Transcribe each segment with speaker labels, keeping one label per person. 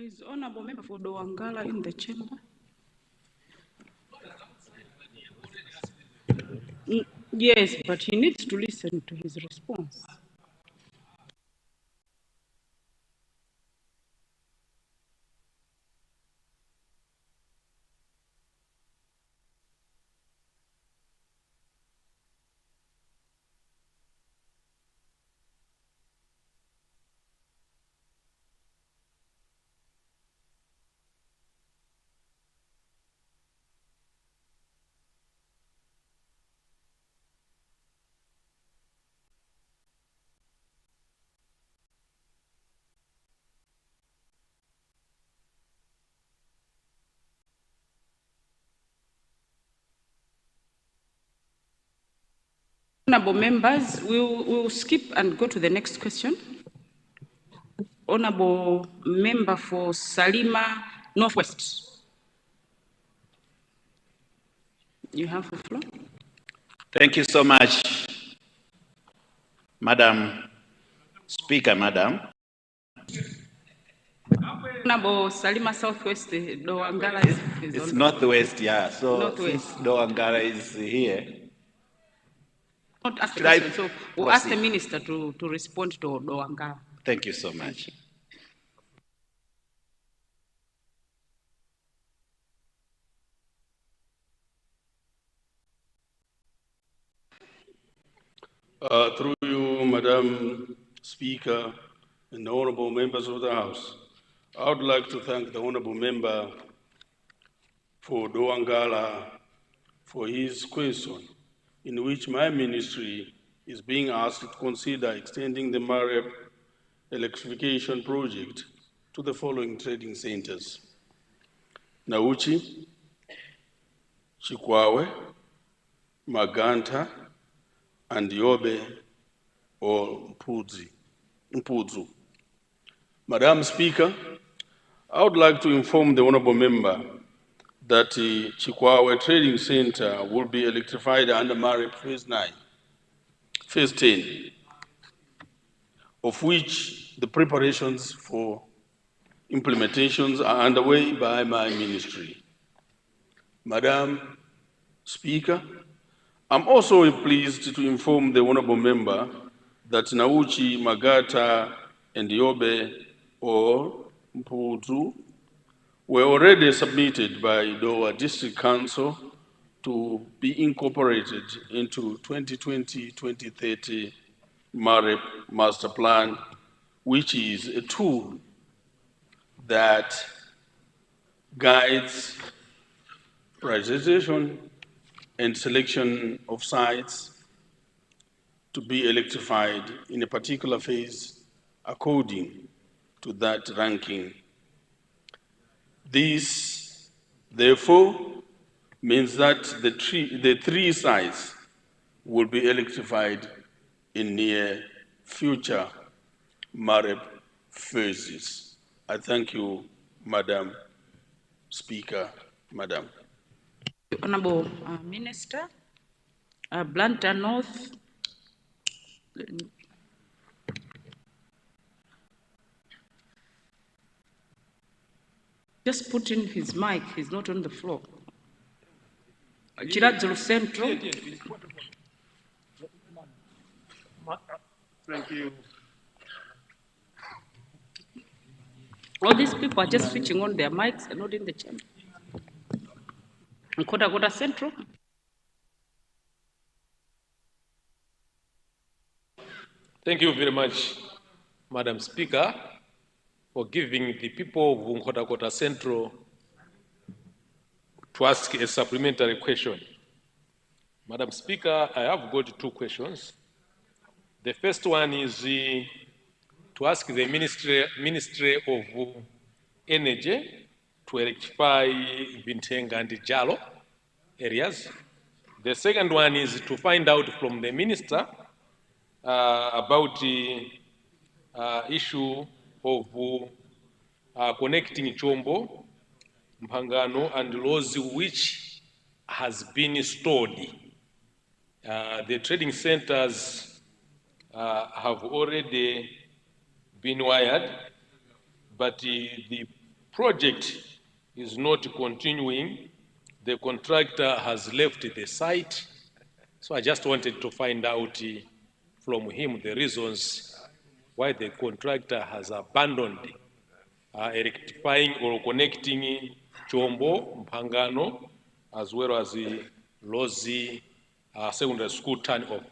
Speaker 1: Is Honorable Member for Doangala in the chamber? Yes, but he needs to listen to his response. Honorable members, we'll skip and go to the next question. Honorable Member for Salima Northwest. You have the floor.
Speaker 2: Thank you so much, Madam Speaker, Madam.
Speaker 1: Honorable Salima Southwest, Doangala is
Speaker 2: It's
Speaker 1: on the
Speaker 2: Northwest, yeah. So
Speaker 1: Northwest.
Speaker 2: since Doangala is here,
Speaker 1: Not ask the
Speaker 2: should I
Speaker 1: question, so we'll ask the
Speaker 2: proceed?
Speaker 1: minister to respond to Doangala.
Speaker 2: Thank you so much.
Speaker 3: Through you, Madam Speaker, and the honorable members of the House, I would like to thank the honorable member for Doangala for his question, in which my ministry is being asked to consider extending the Mareb electrification project to the following trading centers: Nauchi, Chikwawe, Maganta, and Yobe or Mpudzu. Madam Speaker, I would like to inform the honorable member that the Chikwawe Trading Center will be electrified under Mareb Phase 10, of which the preparations for implementations are underway by my ministry. Madam Speaker, I'm also pleased to inform the honorable member that Nauchi, Magata, and Yobe or Mpudzu were already submitted by Dowa District Council to be incorporated into 2020-2030 Mareb Master Plan, which is a tool that guides prioritization and selection of sites to be electrified in a particular phase according to that ranking. This, therefore, means that the three sites will be electrified in near future Mareb phases. I thank you, Madam Speaker, Madam.
Speaker 1: Honorable Minister, Blantyre North. Just put in his mic, he's not on the floor. Chiradzulu Central.
Speaker 3: Thank you.
Speaker 1: All these people are just switching on their mics and not in the chamber. Nkota Central.
Speaker 4: Thank you very much, Madam Speaker, for giving the people of Nkota Central to ask a supplementary question. Madam Speaker, I have got two questions. The first one is to ask the Ministry of Energy to electrify Vintenga and Jalo areas. The second one is to find out from the Minister about the issue of connecting Chombo, Mpangano, and Lozi, which has been stored. The trading centers have already been wired, but the project is not continuing. The contractor has left the site. So I just wanted to find out from him the reasons why the contractor has abandoned electrifying or connecting Chombo, Mpangano, as well as the Lozi Secondary School turn-off.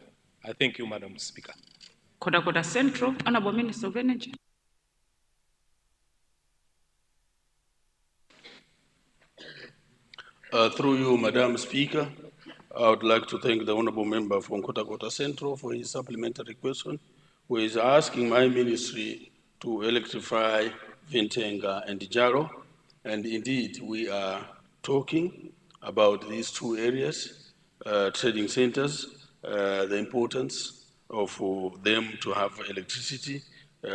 Speaker 4: I thank you, Madam Speaker.
Speaker 1: Kota Central, Honorable Minister of Energy.
Speaker 3: Through you, Madam Speaker, I would like to thank the Honorable Member from Kota Central for his supplementary question, who is asking my ministry to electrify Vintenga and Jaro. And indeed, we are talking about these two areas, trading centers, the importance of them to have electricity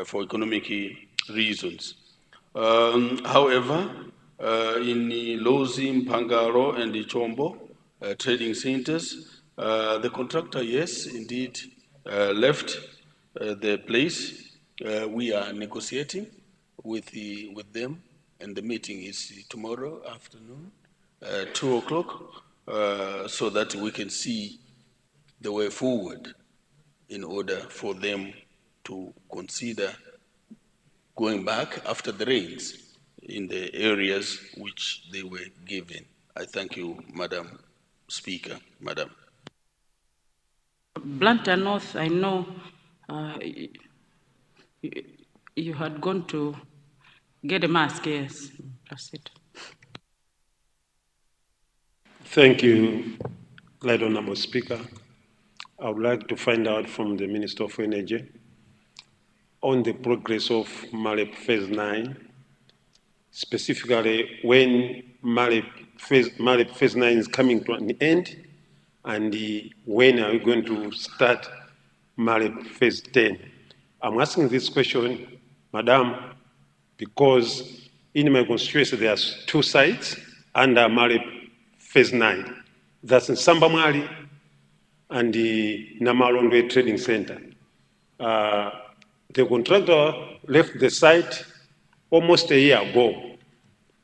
Speaker 3: for economic reasons. However, in Lozi, Mpangaro, and Chombo trading centers, the contractor, yes, indeed, left the place. We are negotiating with them, and the meeting is tomorrow afternoon, 2 o'clock, so that we can see the way forward in order for them to consider going back after the rains in the areas which they were given. I thank you, Madam Speaker. Madam.
Speaker 1: Blantyre North, I know you had gone to get a mask, yes. Proceed.
Speaker 5: Thank you, Right Honourable Speaker. I would like to find out from the Minister of Energy on the progress of MALEP Phase 9, specifically when MALEP Phase 9 is coming to an end, and when are we going to start MALEP Phase 10? I'm asking this question, Madam, because in my constituency there's two sites under MALEP Phase 9. That's in Sambamwali and the Namalondwe Trading Center. The contractor left the site almost a year ago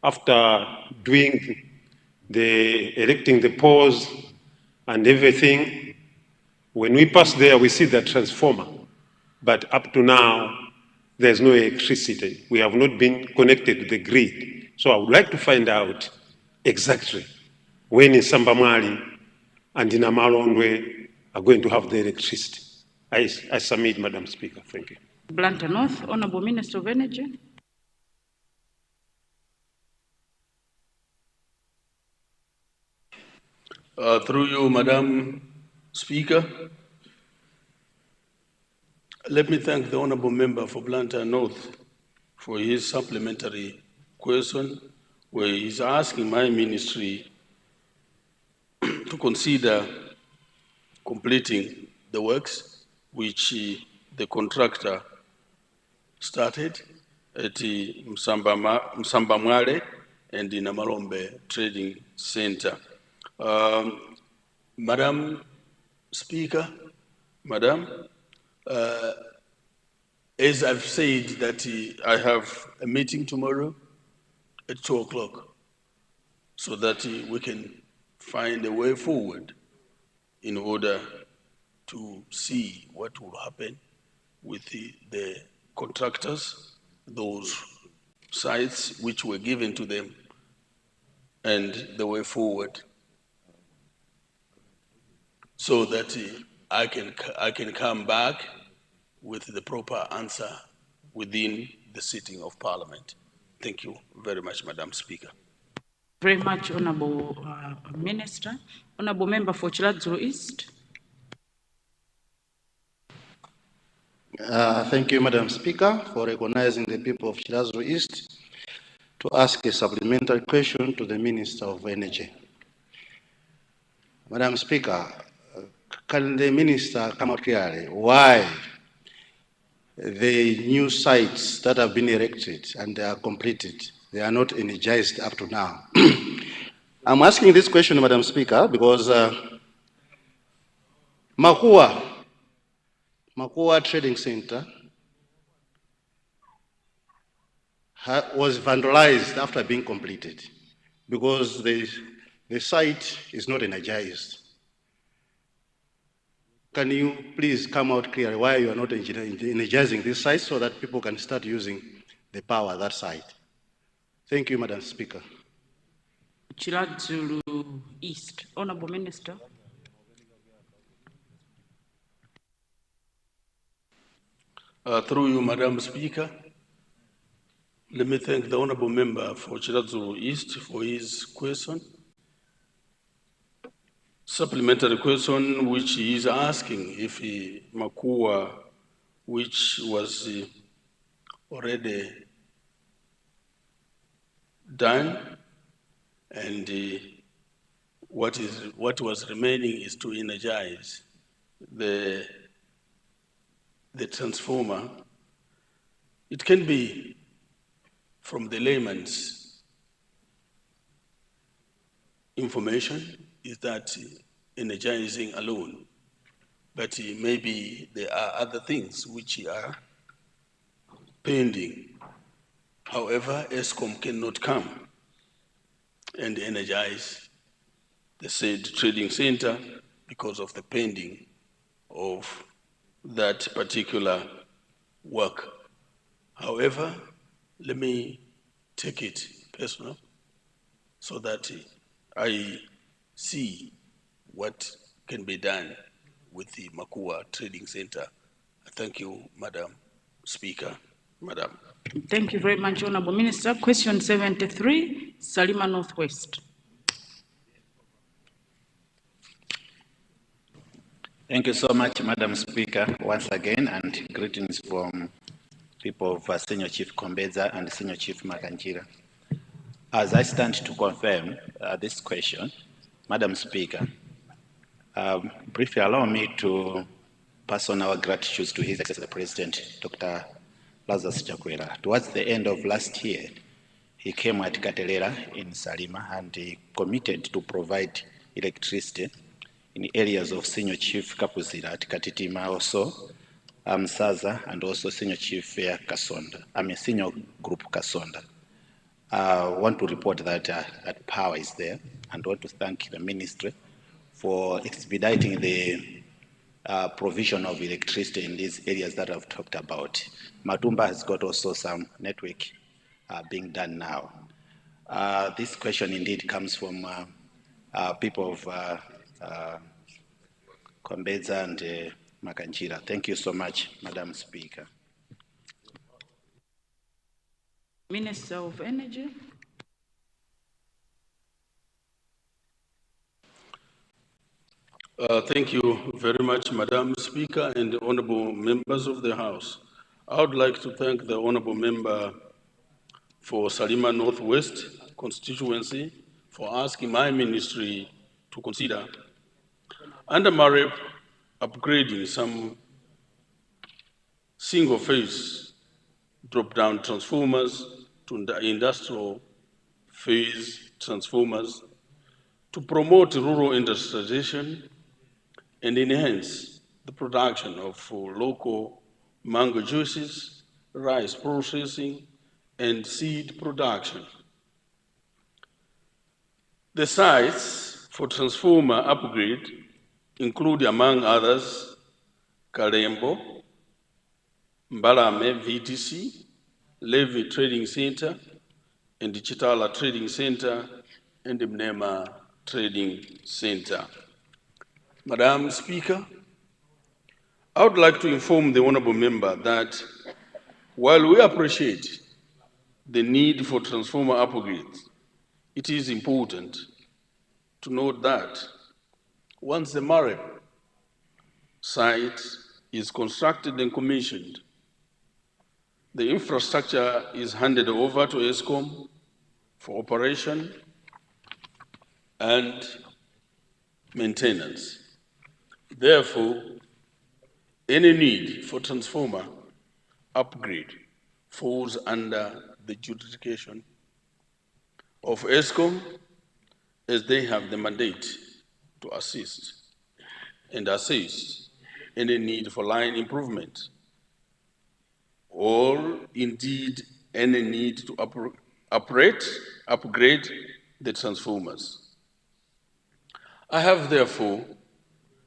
Speaker 5: after doing erecting the poles and everything. When we pass there, we see the transformer, but up to now, there's no electricity. We have not been connected to the grid. So I would like to find out exactly when in Sambamwali and in Namalondwe are going to have the electricity. I submit, Madam Speaker. Thank you.
Speaker 1: Blantyre North, Honorable Minister of Energy.
Speaker 3: Through you, Madam Speaker, let me thank the Honorable Member for Blantyre North for his supplementary question, where he's asking my ministry to consider completing the works which the contractor started at Msambamwale and in Namalombe Trading Center. Madam Speaker, Madam, as I've said that I have a meeting tomorrow at 2 o'clock so that we can find a way forward in order to see what will happen with the contractors, those sites which were given to them, and the way forward, so that I can come back with the proper answer within the sitting of Parliament. Thank you very much, Madam Speaker.
Speaker 1: Very much, Honorable Minister. Honorable Member for Chiladzulu East.
Speaker 6: Thank you, Madam Speaker, for recognizing the people of Chiladzulu East to ask a supplementary question to the Minister of Energy. Madam Speaker, can the Minister come out clearly why the new sites that have been erected and they are completed, they are not energized up to now? I'm asking this question, Madam Speaker, because Makua Trading Center was vandalized after being completed because the site is not energized. Can you please come out clearly why you are not energizing this site so that people can start using the power at that site? Thank you, Madam Speaker.
Speaker 1: Chiradzulu East. Honorable Minister.
Speaker 3: Through you, Madam Speaker, let me thank the Honorable Member for Chiradzulu East for his question. Supplementary question which he is asking if Makua, which was already done, and what was remaining is to energize the transformer. It can be from the layman's information is that energizing alone, but maybe there are other things which are pending. However, ESCOM cannot come and energize the said trading center because of the pending of that particular work. However, let me take it personal so that I see what can be done with the Makua Trading Center. Thank you, Madam Speaker. Madam.
Speaker 1: Thank you very much, Honorable Minister. Question 73, Salima Northwest.
Speaker 2: Thank you so much, Madam Speaker, once again, and greetings from people of Senior Chief Kombeza and Senior Chief Makanjira. As I stand to confirm this question, Madam Speaker, briefly allow me to pass on our gratitude to His Excellency the President, Dr. Lazarus Chakwera. Towards the end of last year, he came at Katelera in Salima and he committed to provide electricity in areas of Senior Chief Kapuzira at Katitima, also Saza, and also Senior Chief Kasonda, Senior Group Kasonda. I want to report that that power is there, and want to thank the Ministry for expediting the provision of electricity in these areas that I've talked about. Matumba has got also some network being done now. This question indeed comes from people of Kombeza and Makanjira. Thank you so much, Madam Speaker.
Speaker 1: Minister of Energy.
Speaker 3: Thank you very much, Madam Speaker and honorable members of the House. I would like to thank the honorable member for Salima Northwest constituency for asking my ministry to consider under MAREP upgrading some single-phase drop-down transformers to industrial phase transformers to promote rural industrialization and enhance the production of local mango juices, rice processing, and seed production. The sites for transformer upgrade include, among others, Kalembo, Mbalame VTC, Levy Trading Center, and the Chitala Trading Center, and the Mnema Trading Center. Madam Speaker, I would like to inform the honorable member that while we appreciate the need for transformer upgrades, it is important to note that once the MAREP site is constructed and commissioned, the infrastructure is handed over to ESCOM for operation and maintenance. Therefore, any need for transformer upgrade falls under the jurisdiction of ESCOM, as they have the mandate to assist and assess any need for line improvement, or indeed any need to upgrade the transformers. I have therefore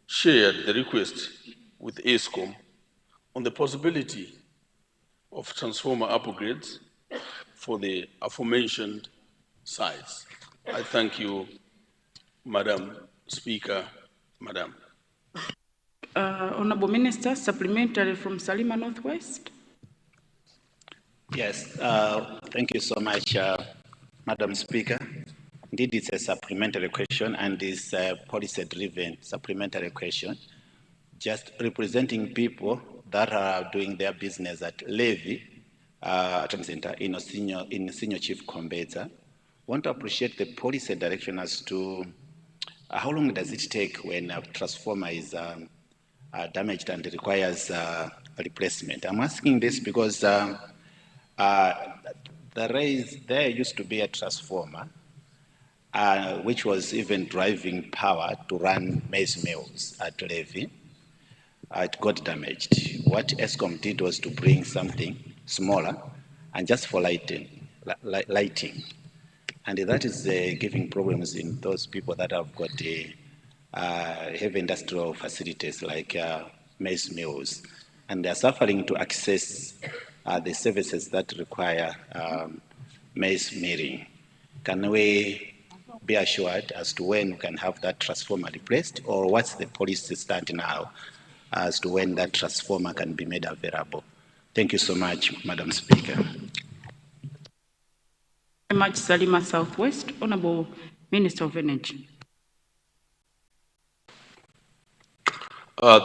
Speaker 3: shared the request with ESCOM on the possibility of transformer upgrades for the aforementioned sites. I thank you, Madam Speaker, Madam.
Speaker 1: Honorable Minister, supplementary from Salima Northwest.
Speaker 2: Yes, thank you so much, Madam Speaker. Indeed, it's a supplementary question and it's a policy-driven supplementary question, just representing people that are doing their business at Levy Training Center in Senior Chief Kombedza. Want to appreciate the policy direction as to how long does it take when a transformer is damaged and requires replacement. I'm asking this because there used to be a transformer which was even driving power to run maize mills at Levy. It got damaged. What ESCOM did was to bring something smaller and just for lighting. And that is giving problems in those people that have got heavy industrial facilities like maize mills. And they're suffering to access the services that require maize milling. Can we be assured as to when we can have that transformer replaced, or what's the policy stand now as to when that transformer can be made available? Thank you so much, Madam Speaker.
Speaker 1: Very much, Salima Southwest. Honorable Minister of Energy.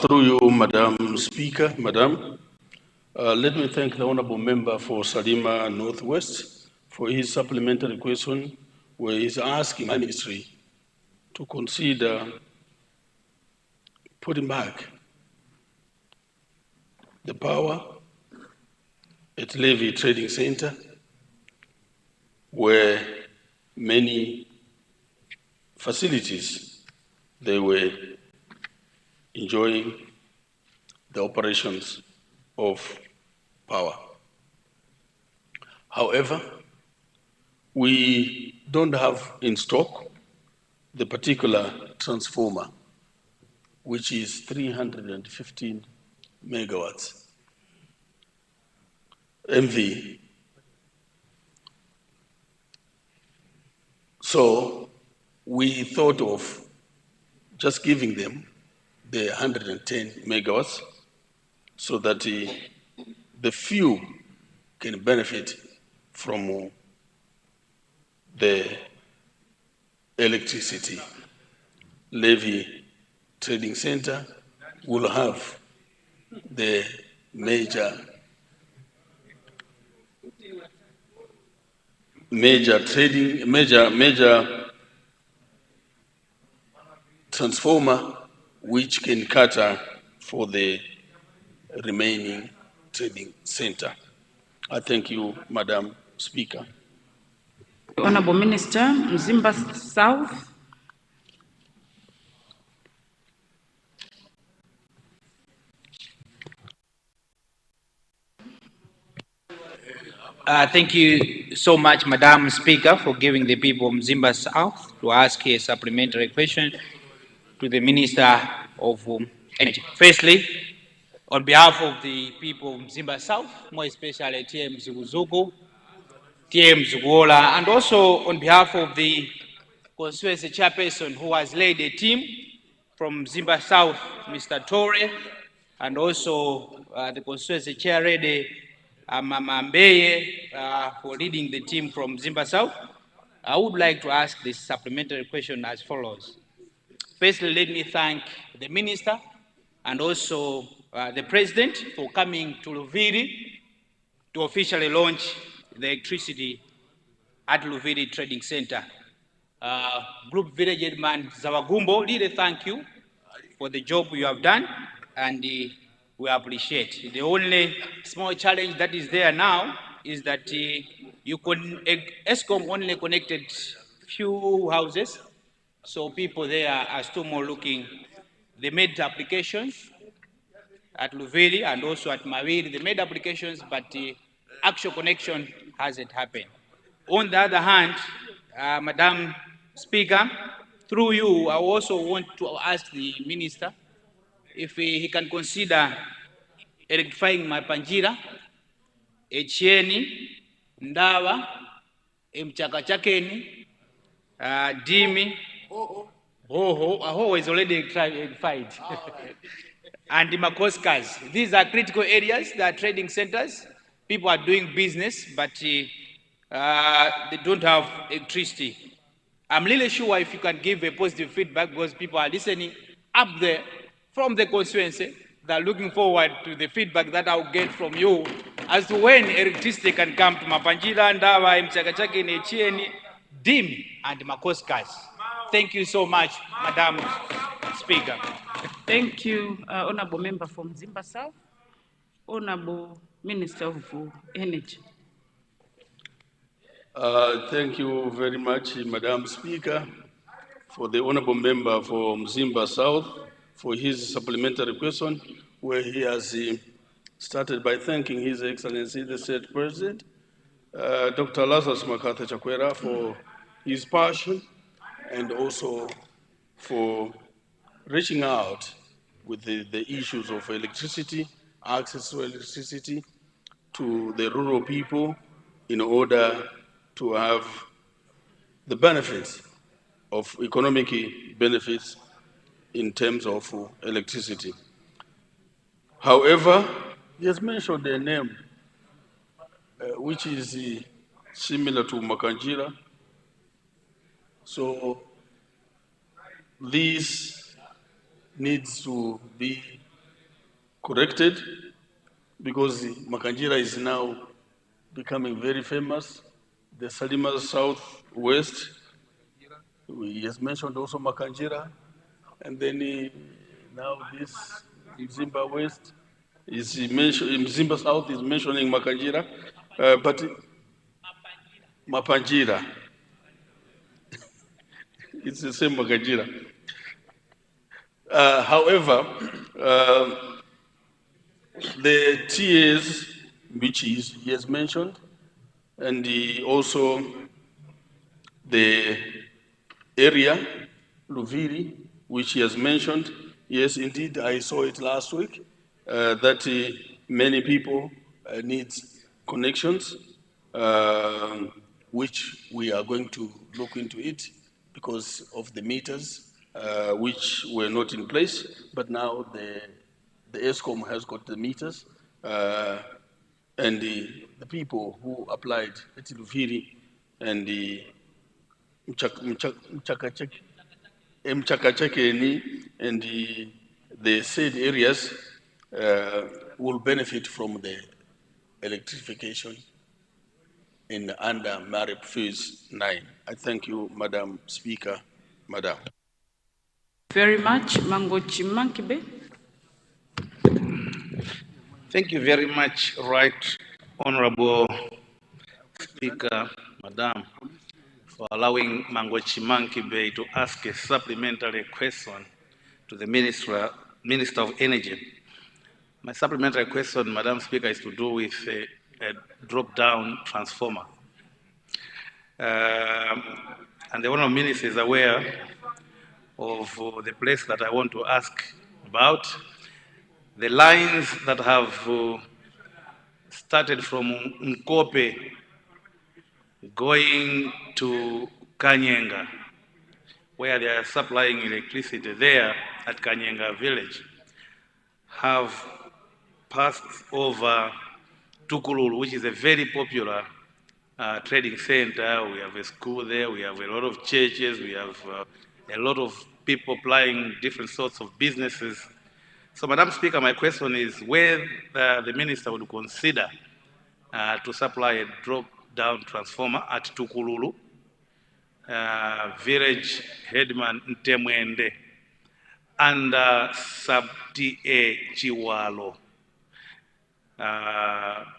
Speaker 3: Through you, Madam Speaker, Madam, let me thank the Honorable Member for Salima Northwest for his supplementary question, where he's asking my ministry to consider putting back the power at Levy Trading Center, where many facilities, they were enjoying the operations of power. However, we don't have in stock the particular transformer, which is 315 megawatts MV. So we thought of just giving them the 110 megawatts so that the few can benefit from the electricity. Levy Trading Center will have the major transformer which can cater for the remaining trading center. I thank you, Madam Speaker.
Speaker 1: Honorable Minister, Mzimba South.
Speaker 7: Thank you so much, Madam Speaker, for giving the people of Mzimba South to ask a supplementary question to the Minister of Energy. Firstly, on behalf of the people of Mzimba South, more especially TM Zuguzugu, TM Zuguola, and also on behalf of the constituency chairperson who has led a team from Mzimba South, Mr. Torre, and also the constituency chair lady, Mama Mbeye, for leading the team from Mzimba South. I would like to ask this supplementary question as follows. Firstly, let me thank the Minister and also the President for coming to Luviri to officially launch the electricity at Luviri Trading Center. Group Village Headman Zawagumbo, really thank you for the job you have done, and we appreciate. The only small challenge that is there now is that ESCOM only connected few houses, so people there are still more looking. They made applications at Luviri and also at Mawiri. They made applications, but the actual connection hasn't happened. On the other hand, Madam Speaker, through you, I also want to ask the Minister if he can consider electrifying Mapanjira, Echieni, Ndawa, Mchakachakeni, Dimi, Hoho is already electrified, and the Makoskas. These are critical areas, they are trading centers. People are doing business, but they don't have electricity. I'm really sure if you can give a positive feedback, because people are listening up there from the constituency, they're looking forward to the feedback that I'll get from you as to when electricity can come to Mapanjira, Ndawa, Mchakachake, Nechieni, Dim, and Makoskas. Thank you so much, Madam Speaker.
Speaker 1: Thank you, Honorable Member from Mzimba South. Honorable Minister of Energy.
Speaker 3: Thank you very much, Madam Speaker, for the honorable member for Mzimba South for his supplementary question, where he has started by thanking His Excellency the State President, Dr. Lazarus Makatha Chakwera, for his passion and also for reaching out with the issues of electricity, access to electricity to the rural people in order to have the benefits of economic benefits in terms of electricity. However, he has mentioned a name which is similar to Makanjira. So this needs to be corrected because Makanjira is now becoming very famous. The Salima Southwest, he has mentioned also Makanjira, and then now this Mzimba West is mentioned, Mzimba South is mentioning Makanjira, but Mapanjira, it's the same Makanjira. However, the TAs, which he has mentioned, and also the area, Luviri, which he has mentioned. Yes, indeed, I saw it last week, that many people need connections, which we are going to look into it because of the meters, which were not in place, but now the ESCOM has got the meters, and the people who applied at Luviri and the Mchakachakeni and the said areas will benefit from the electrification in under MARIP Phase 9. I thank you, Madam Speaker. Madam.
Speaker 1: Very much, Mangochi Mankibe.
Speaker 8: Thank you very much, Right Honorable Speaker, Madam, for allowing Mangochi Mankibe to ask a supplementary question to the Minister of Energy. My supplementary question, Madam Speaker, is to do with a drop-down transformer. And the Honourable Minister is aware of the place that I want to ask about. The lines that have started from Nkope going to Kanyenga, where they are supplying electricity there at Kanyenga village, have passed over Tukululu, which is a very popular trading center. We have a school there, we have a lot of churches, we have a lot of people applying different sorts of businesses. So, Madam Speaker, my question is whether the Minister would consider to supply a drop-down transformer at Tukululu, village headman Ntemwende, under sub-TA Chiwalo.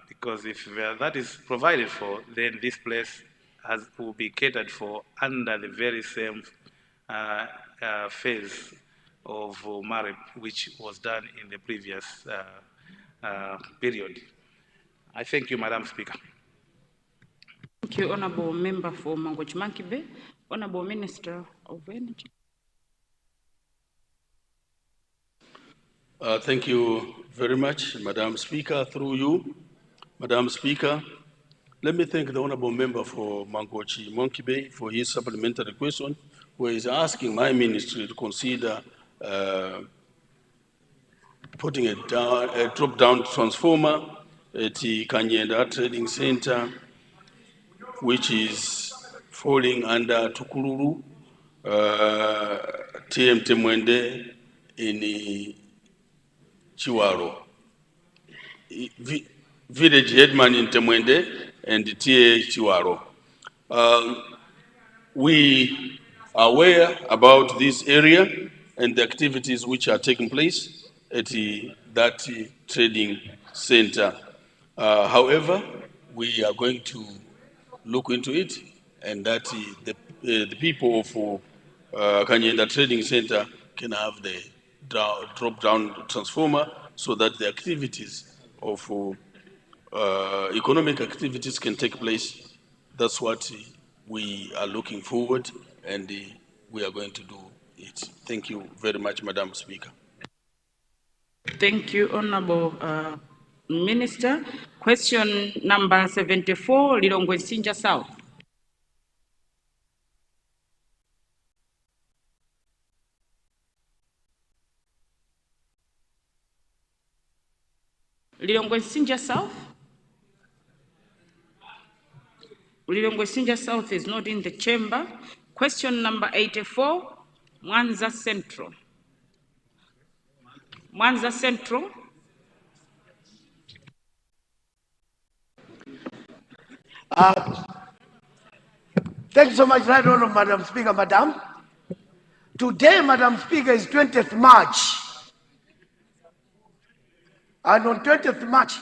Speaker 8: Because if that is provided for, then this place will be catered for under the very same phase of MARIP, which was done in the previous period. I thank you, Madam Speaker.
Speaker 1: Thank you, Honorable Member for Mangochi-Makibe. Honorable Minister of Energy.
Speaker 3: Thank you very much, Madam Speaker. Through you, Madam Speaker, let me thank the Honorable Member for Mangochi-Makibe for his supplementary question, where he's asking my ministry to consider putting a drop-down transformer at the Kanyenda Trading Center, which is falling under Tukululu, TM Temwende in Chiwaro. Village headman in Temwende and TA Chiwaro. We are aware about this area and the activities which are taking place at that trading center. However, we are going to look into it, and that the people of Kanyenda Trading Center can have the drop-down transformer so that the activities of economic activities can take place. That's what we are looking forward, and we are going to do it. Thank you very much, Madam Speaker.
Speaker 1: Thank you, Honorable Minister. Question number 74, Lilongwe Sinja South. Lilongwe Sinja South. Lilongwe Sinja South is not in the chamber. Question number 84, Mwanza Central. Mwanza Central.
Speaker 9: Thank you so much, Right Honorable Madam Speaker, Madam. Today, Madam Speaker, is 20th March. And on 20th March,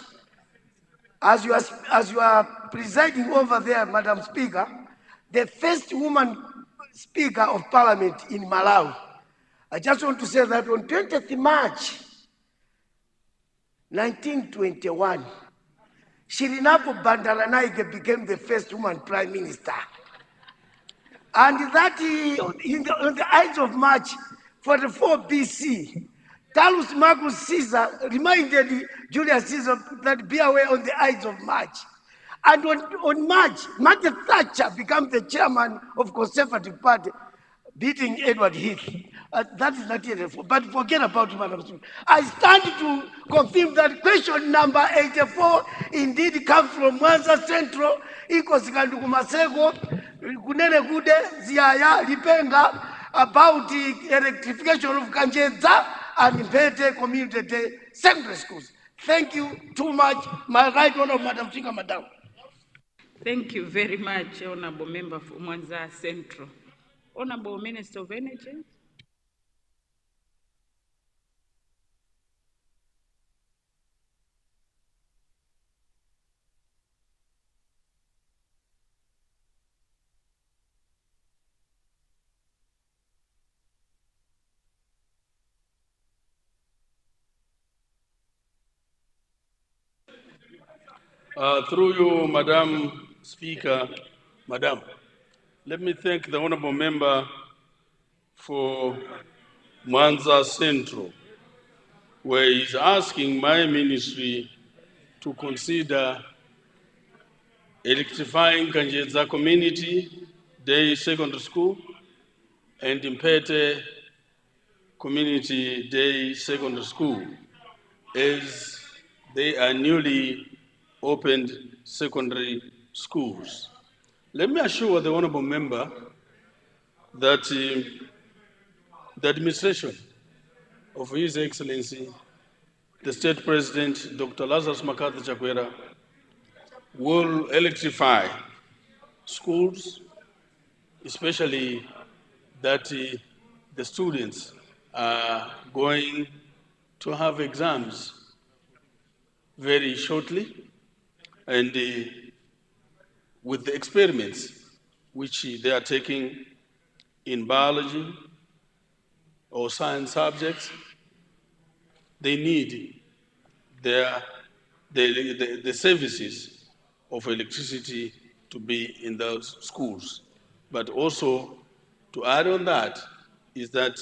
Speaker 9: as you are presiding over there, Madam Speaker, the first woman Speaker of Parliament in Malawi. I just want to say that on 20th March, 1921, Shirinapo Bandaranaike became the first woman Prime Minister. And that on the Ides of March 44 BC, Talus Marcus Caesar reminded Julius Caesar that be aware on the Ides of March. And on March, Margaret Thatcher became the chairman of Conservative Party, beating Edward Heath. That is not yet, but forget about it, Madam Speaker. I stand to confirm that question number 84 indeed comes from Mwanza Central, Ikosikandu Kumasego, Kunene Kude, Ziaya, Lipenga, about the electrification of Kanjeza and Mpete Community Secondary Schools. Thank you too much, my Right Honorable Madam Speaker, Madam.
Speaker 1: Thank you very much, Honorable Member for Mwanza Central. Honorable Minister of Energy.
Speaker 3: Through you, Madam Speaker, Madam, let me thank the Honorable Member for Mwanza Central, where he's asking my ministry to consider electrifying Kanjeza Community Day Secondary School and Mpete Community Day Secondary School, as they are newly opened secondary schools. Let me assure the Honorable Member that the administration of His Excellency, the State President, Dr. Lazarus Makathi Chakwera, will electrify schools, especially that the students are going to have exams very shortly, and with the experiments which they are taking in biology or science subjects, they need the services of electricity to be in those schools. But also, to add on that, is that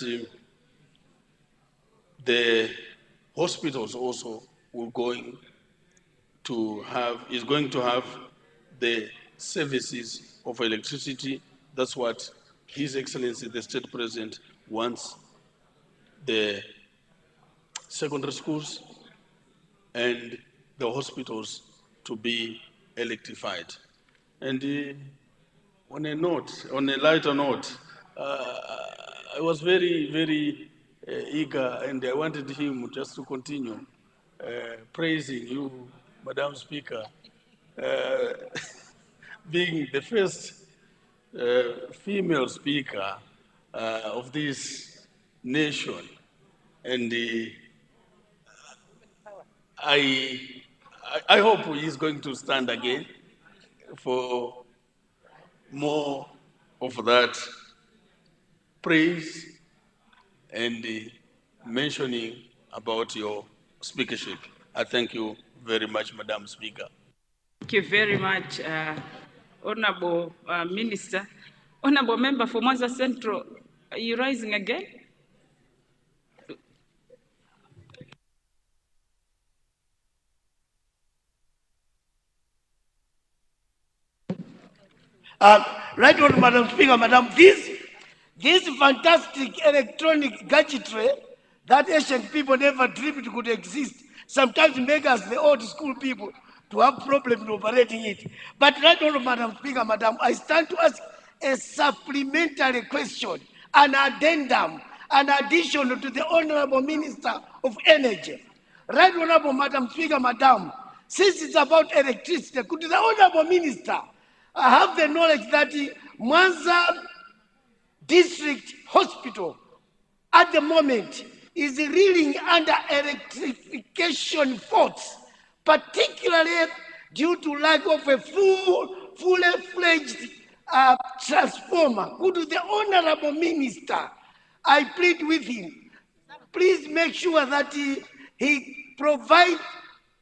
Speaker 3: the hospitals also is going to have the services of electricity. That's what His Excellency, the State President, wants the secondary schools and the hospitals to be electrified. And on a lighter note, I was very, very eager, and I wanted him just to continue praising you, Madam Speaker, being the first female speaker of this nation. And I hope he's going to stand again for more of that praise and mentioning about your speakership. I thank you very much, Madam Speaker.
Speaker 1: Thank you very much, Honorable Minister. Honorable Member for Mwanza Central, are you rising again?
Speaker 9: Right on, Madam Speaker, Madam, this fantastic electronic gadgetry that Asian people never dreamed could exist sometimes make us, the old school people, to have problems operating it. But right on, Madam Speaker, Madam, I stand to ask a supplementary question, an addendum, an addition to the Honorable Minister of Energy. Right Honorable Madam Speaker, Madam, since it's about electricity, could the Honorable Minister have the knowledge that Mwanza District Hospital at the moment is reeling under electrification faults, particularly due to lack of a fully-fledged transformer? Could the Honorable Minister, I plead with him, please make sure that he provides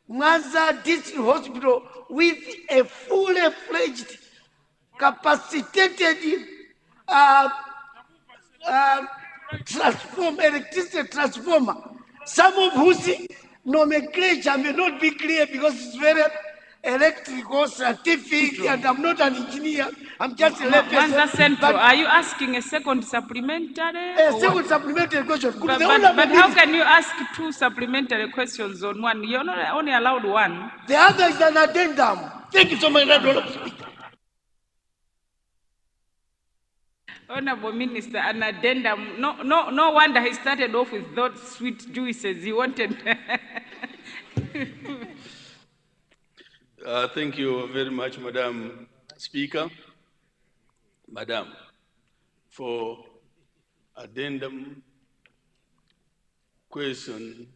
Speaker 9: Mwanza District Hospital with a fully-fledged, capacitated electricity transformer, some of whose nomenclature may not be clear because it's very electrical, scientific, and I'm not an engineer. I'm just a layperson.
Speaker 1: Mwanza Central, are you asking a second supplementary?
Speaker 9: A second supplementary question.
Speaker 1: But how can you ask two supplementary questions on one? You're not only allowed one.
Speaker 9: The other is an addendum. Thank you so much, Honorable Speaker.
Speaker 1: Honorable Minister, an addendum. No wonder he started off with those sweet juices. He wanted.
Speaker 3: Thank you very much, Madam Speaker. Madam, for addendum question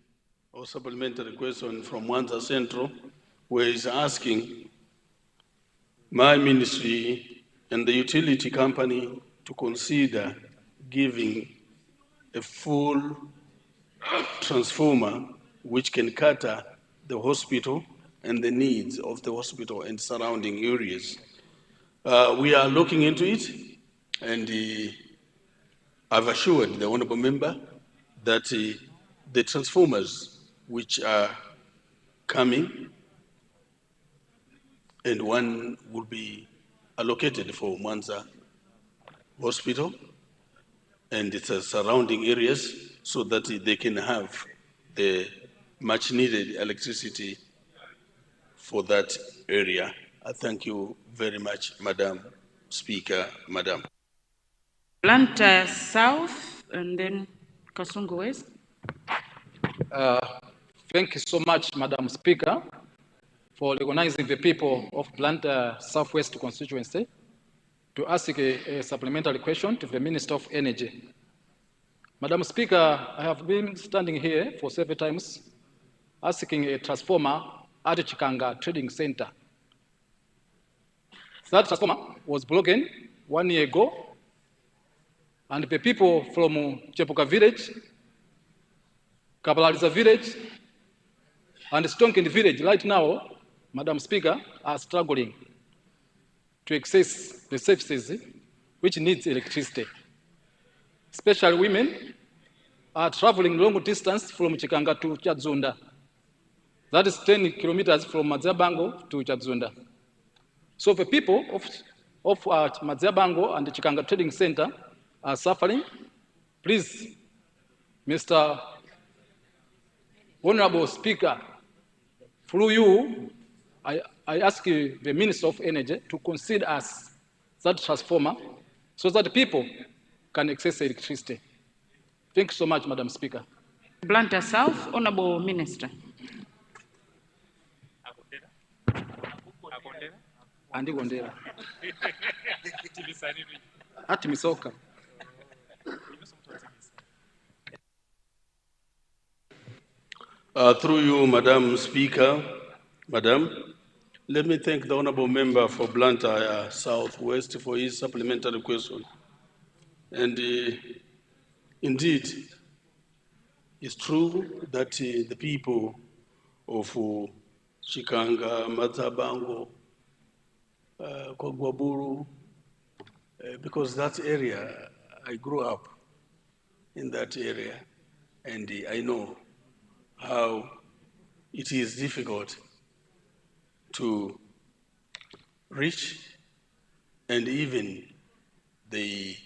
Speaker 3: or supplementary question from Mwanza Central, where he's asking my ministry and the utility company to consider giving a full transformer which can cater the hospital and the needs of the hospital and surrounding areas. We are looking into it, and I've assured the Honorable Member that the transformers which are coming, and one will be allocated for Mwanza Hospital and its surrounding areas so that they can have the much needed electricity for that area. I thank you very much, Madam Speaker, Madam.
Speaker 1: Blantyre South and then Kasungu West.
Speaker 10: Thank you so much, Madam Speaker, for recognizing the people of Blantyre Southwest constituency to ask a supplementary question to the Minister of Energy. Madam Speaker, I have been standing here for several times asking a transformer at Chikanga Trading Center. That transformer was broken 1 year ago, and the people from Chepuka village, Kabalaliza village, and Stonkin village right now, Madam Speaker, are struggling. to access the services which needs electricity. Especially women are traveling long distance from Chikanga to Chadzunda. That is 10 kilometers from Madziabango to Chadzunda. So the people of Madziabango and the Chikanga Trading Center are suffering. Please, Mr. Honorable Speaker, through you, I ask you, the Minister of Energy, to consider us that transformer so that people can access electricity. Thank you so much, Madam Speaker.
Speaker 1: Blantyre South, Honorable Minister.
Speaker 10: Andi Gondera. Ati Misoka.
Speaker 3: Through you, Madam Speaker, Madam, let me thank the Honorable Member for Blantyre Southwest for his supplementary question. And indeed, it's true that the people of Chikanga, Madziabango, Kogwaburu, because that area, I grew up in that area, and I know how it is difficult to reach, and even they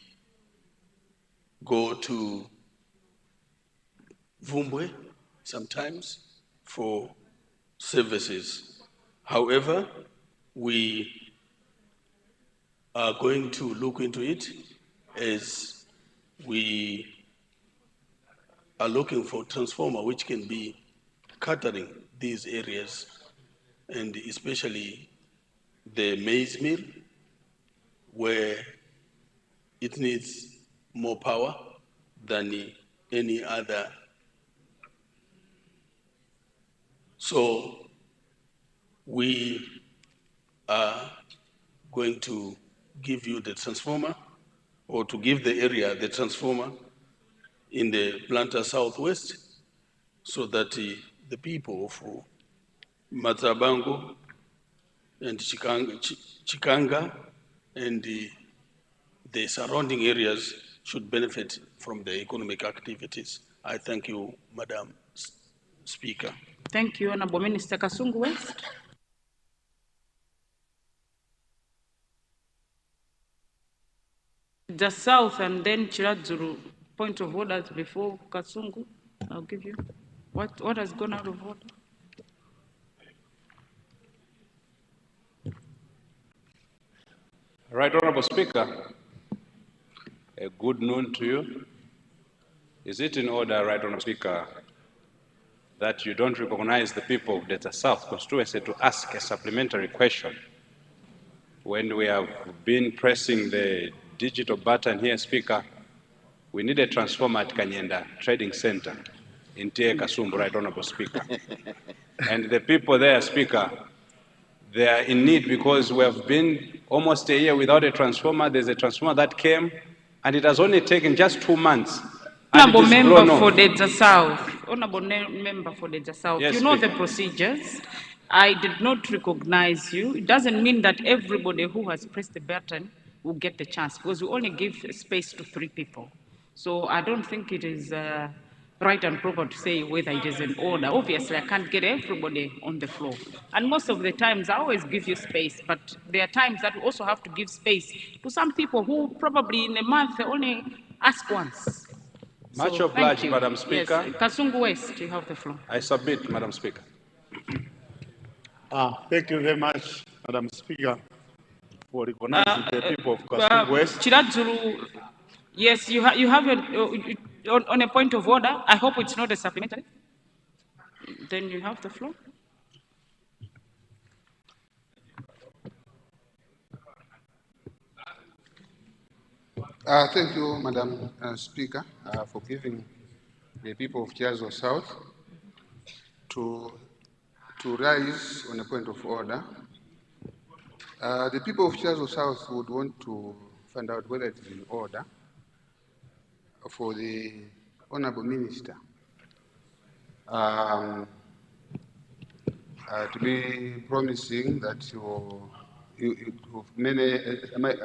Speaker 3: go to Vumbwe sometimes for services. However, we are going to look into it as we are looking for transformer which can be catering these areas, and especially the maize mill, where it needs more power than any other. So we are going to give you the transformer, or to give the area the transformer in the Blantyre Southwest, so that the people of Madziabango and Chikanga and the surrounding areas should benefit from the economic activities. I thank you, Madam Speaker.
Speaker 1: Thank you, Honorable Minister. Kasungu West. The South and then Chiradzuru. Point of order before Kasungu. I'll give you. What has gone out of order?
Speaker 11: Right, Honorable Speaker, a good noon to you. Is it in order, Right Honorable Speaker, that you don't recognize the people of Delta South constituency to ask a supplementary question when we have been pressing the digital button here, Speaker? We need a transformer at Kanyenda Trading Center in Tie Kasumbu, Right Honorable Speaker. And the people there, Speaker, they are in need because we have been almost a year without a transformer. There's a transformer that came, and it has only taken just 2 months.
Speaker 1: Honorable Member for Delta South. Honorable Member for Delta South.
Speaker 11: Yes,
Speaker 1: you know
Speaker 11: Speaker.
Speaker 1: the procedures. I did not recognize you. It doesn't mean that everybody who has pressed the button will get the chance, because we only give space to 3 people. So I don't think it is right and proper to say whether it is in order. Obviously, I can't get everybody on the floor. And most of the times, I always give you space, but there are times that we also have to give space to some people who probably in a month they only ask once.
Speaker 11: Much
Speaker 1: So,
Speaker 11: obliged,
Speaker 1: thank you.
Speaker 11: Madam Speaker.
Speaker 1: Yes. Kasungu West, you have the floor.
Speaker 11: I submit, Madam Speaker.
Speaker 5: Thank you very much, Madam Speaker, for recognizing the people of Kasumbu West.
Speaker 1: Chiradzuru, yes, you have on a point of order. I hope it's not a supplementary. Then you have the floor.
Speaker 12: Thank you, Madam Speaker, for giving the people of Chiazo South to rise on a point of order. The people of Chiazo South would want to find out whether it is in order for the Honorable Minister to be promising that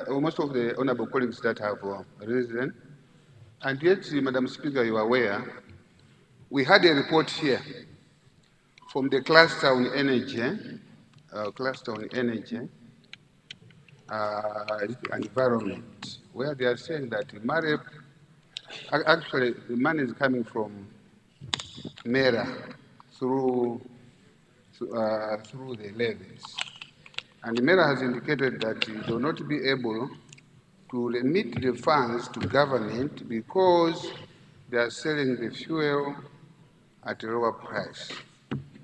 Speaker 12: most of the honorable colleagues that have risen, and yet, Madam Speaker, you are aware, we had a report here from the cluster on energy, environment, where they are saying that MAREP, actually, the money is coming from MERA through the levies. And MERA has indicated that it will not be able to remit the funds to government because they are selling the fuel at a lower price.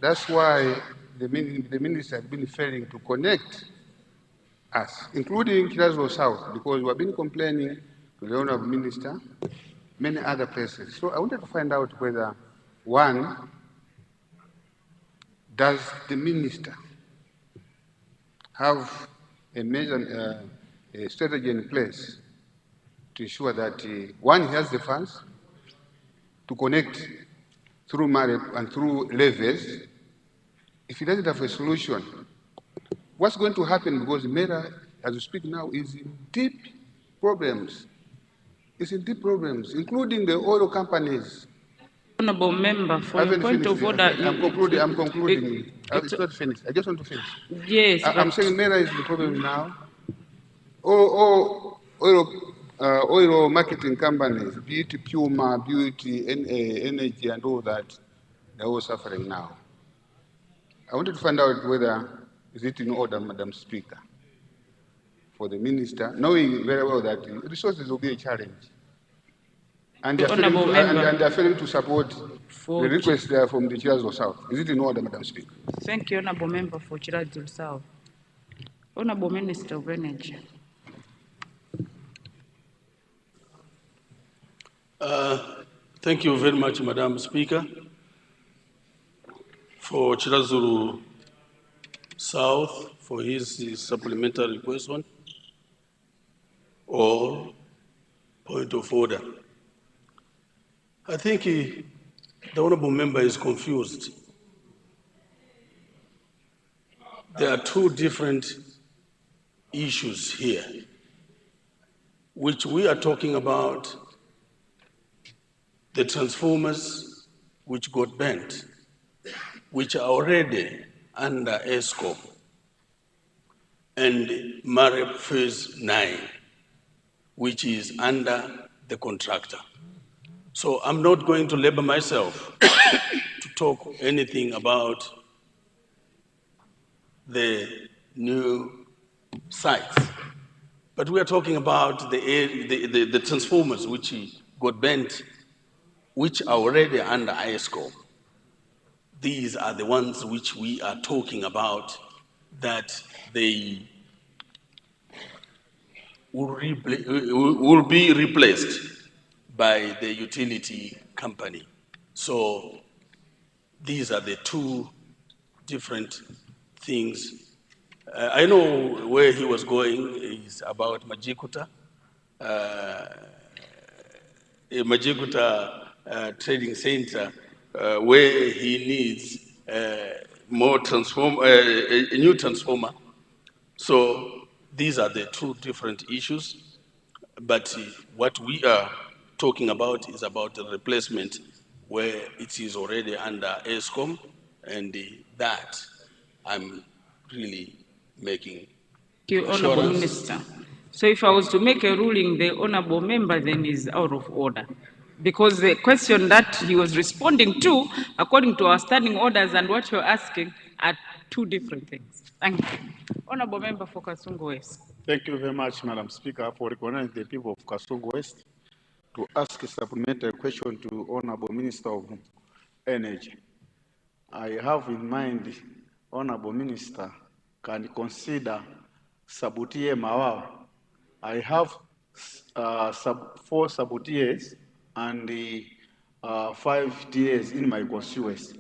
Speaker 12: That's why the minister has been failing to connect us, including Kirazlo South, because we have been complaining to the honorable minister, many other places. So I wanted to find out whether, one, does the minister have a major a strategy in place to ensure that, one, he has the funds to connect through MAREP and through levies? If he doesn't have a solution, what's going to happen? Because MERA, as we speak now, is in deep problems. It's in deep problems, including the oil companies.
Speaker 1: Honorable member, for your point of order.
Speaker 12: I'm concluding. It's not finished. I just want to finish.
Speaker 1: Yes,
Speaker 12: I'm saying MERA is the problem now. Oil marketing companies, be it Puma, be it Energy, and all that, they're all suffering now. I wanted to find out whether is it in order, Madam Speaker, for the minister, knowing very well that resources will be a challenge. And they're failing to support the request there from the Chirazlo South. Is it in order, Madam Speaker?
Speaker 1: Thank you, Honorable Member for Chirazlo South. Honorable Minister of Energy.
Speaker 3: Thank you very much, Madam Speaker, for Chirazlo South for his supplementary question or point of order. I think the honorable member is confused. There are two different issues here, which we are talking about the transformers which got bent, which are already under ESCOM, and MAREP Phase 9, which is under the contractor. So I'm not going to labor myself to talk anything about the new sites. But we are talking about the transformers which got bent, which are already under ESCOM. These are the ones which we are talking about, that they will be replaced by the utility company. So these are the two different things. I know where he was going is about Majikuta. Majikuta Trading Center, where he needs a new transformer. So these are the two different issues. But what we are talking about is about the replacement where it is already under ESCOM, and that I'm really making.
Speaker 1: Thank you, Honorable Minister. So if I was to make a ruling, the Honorable Member then is out of order, because the question that he was responding to, according to our standing orders and what you're asking, are two different things. Thank you. Honorable Member for Kasungu West.
Speaker 2: Thank you very much, Madam Speaker, for recognizing the people of Kasungu West to ask a supplementary question to Honorable Minister of Energy. I have in mind, Honorable Minister can consider Sabutier Mawao. I have 4 Sabutiers and 5 TAs in my constituency.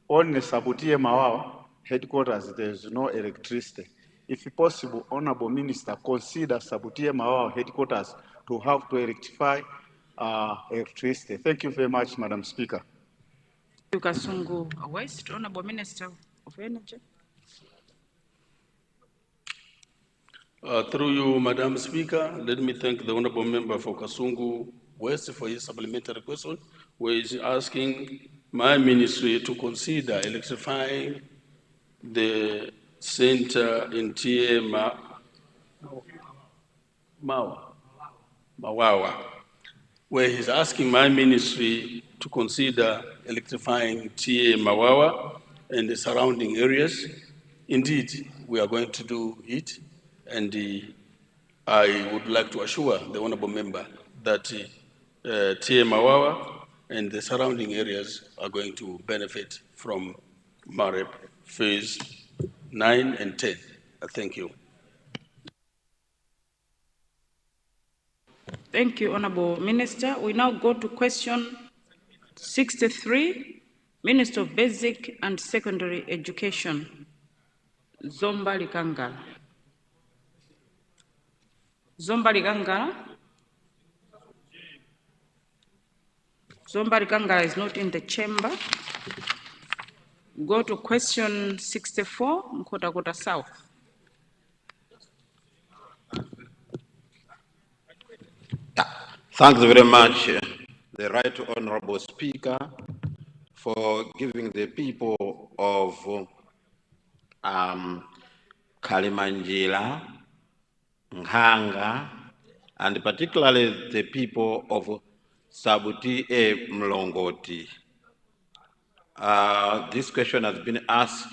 Speaker 2: On the Sabutier Mawao headquarters, there is no electricity. If possible, Honorable Minister, consider Sabutier Mawao headquarters to have to electrify electricity. Thank you very much, Madam Speaker.
Speaker 1: Kasungu West, Honorable Minister of Energy.
Speaker 3: Through you, Madam Speaker, let me thank the Honorable Member for Kasungu West for his supplementary question, where he's asking my ministry to consider electrifying the center in Mawawa, where he's asking my ministry to consider electrifying TA Mawawa and the surrounding areas. Indeed, we are going to do it, and I would like to assure the honorable member that TA Mawawa and the surrounding areas are going to benefit from MAREP phase 9 and 10. Thank you.
Speaker 1: Thank you, Honorable Minister. We now go to question 63, Minister of Basic and Secondary Education, Zomba Likangala. Zomba Likangala? Zomba Likangala is not in the chamber. Go to question 64, Nkhotakota South.
Speaker 13: Thanks very much, the Right Honorable Speaker, for giving the people of Kalimanjira, Nhanga, and particularly the people of Sabuti e Mlongoti. This question has been asked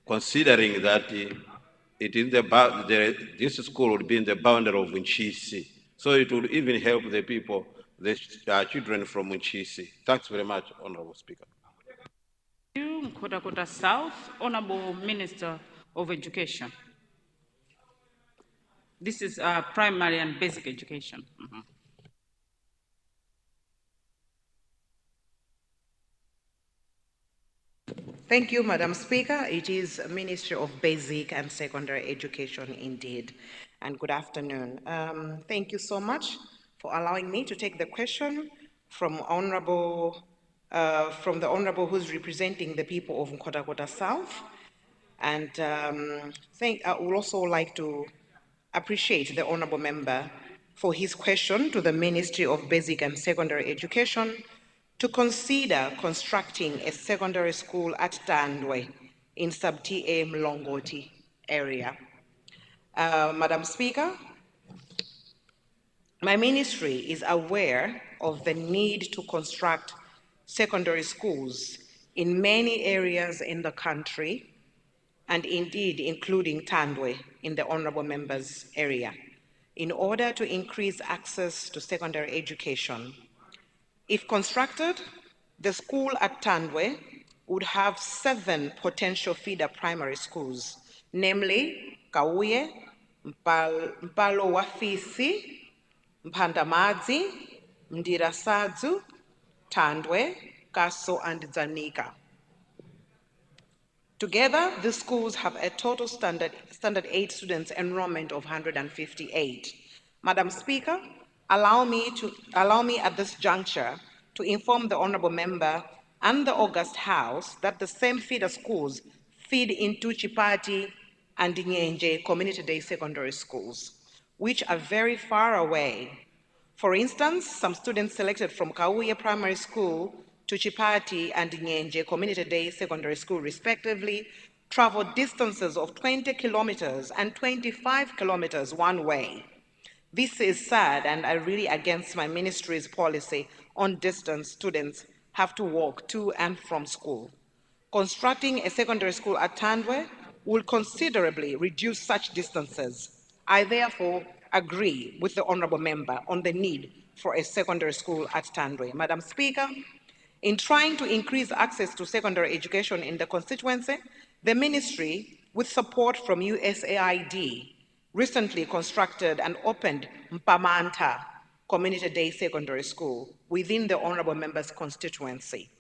Speaker 13: considering that it is this school would be in the boundary of Nchisi. So it would even help the people, the children from Nchisi. Thanks very much, Honorable Speaker.
Speaker 1: Thank you, Nkhotakota South. Honorable Minister of Education. This is primary and basic education.
Speaker 14: Thank you, Madam Speaker. It is Ministry of Basic and Secondary Education indeed. And good afternoon. Thank you so much for allowing me to take the question from the Honorable who's representing the people of Nkhotakota South. And I would also like to appreciate the Honorable Member for his question to the Ministry of Basic and Secondary Education to consider constructing a secondary school at Tandwe in sub-TA Mlongoti area. Madam Speaker, my ministry is aware of the need to construct secondary schools in many areas in the country, and indeed including Tandwe in the Honorable Member's area, in order to increase access to secondary education. If constructed, the school at Tandwe would have 7 potential feeder primary schools, namely Kauye, Mpalo Wafisi, Mpandamazi, Mdirasadzu, Tandwe, Kaso, and Zanika. Together, the schools have a total standard 8 students enrollment of 158. Madam Speaker, allow me at this juncture to inform the Honorable Member and the August House that the same feeder schools feed into Chipati and Nyenje Community Day Secondary Schools, which are very far away. For instance, some students selected from Kauye Primary School to Chipati and Nyenje Community Day Secondary School, respectively, travel distances of 20 kilometers and 25 kilometers one way. This is sad, and I really against my ministry's policy on distance students have to walk to and from school. Constructing a secondary school at Tandwe will considerably reduce such distances. I therefore agree with the Honorable Member on the need for a secondary school at Tandwe. Madam Speaker, in trying to increase access to secondary education in the constituency, the ministry, with support from USAID, recently constructed and opened Mpamanta Community Day Secondary School within the Honorable Member's constituency.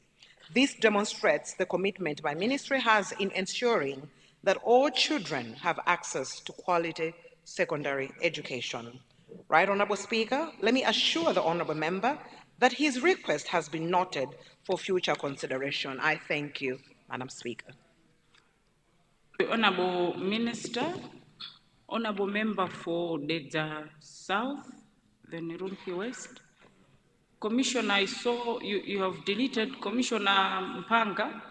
Speaker 14: This demonstrates the commitment my ministry has in ensuring that all children have access to quality secondary education. Right, Honorable Speaker, let me assure the Honorable Member that his request has been noted for future consideration. I thank you, Madam Speaker.
Speaker 1: The Honorable Minister. Honorable Member for Dedza South, then Rumpi West. Commissioner, I saw you have deleted Commissioner Mpanga.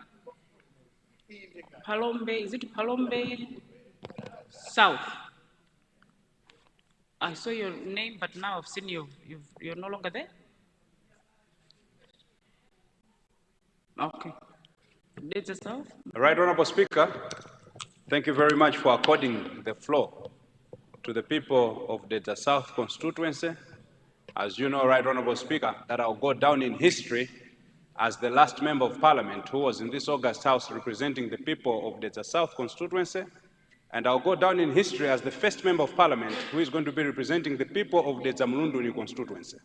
Speaker 1: Palombe, is it Palombe South? I saw your name, but now I've seen you're no longer there. Okay. Dedza South.
Speaker 11: Right, Honorable Speaker, thank you very much for according the floor to the people of the South constituency. As you know, Right Honorable Speaker, that I'll go down in history as the last member of parliament who was in this August House representing the people of the South constituency. And I'll go down in history as the first member of parliament who is going to be representing the people of the Mlunduni constituency.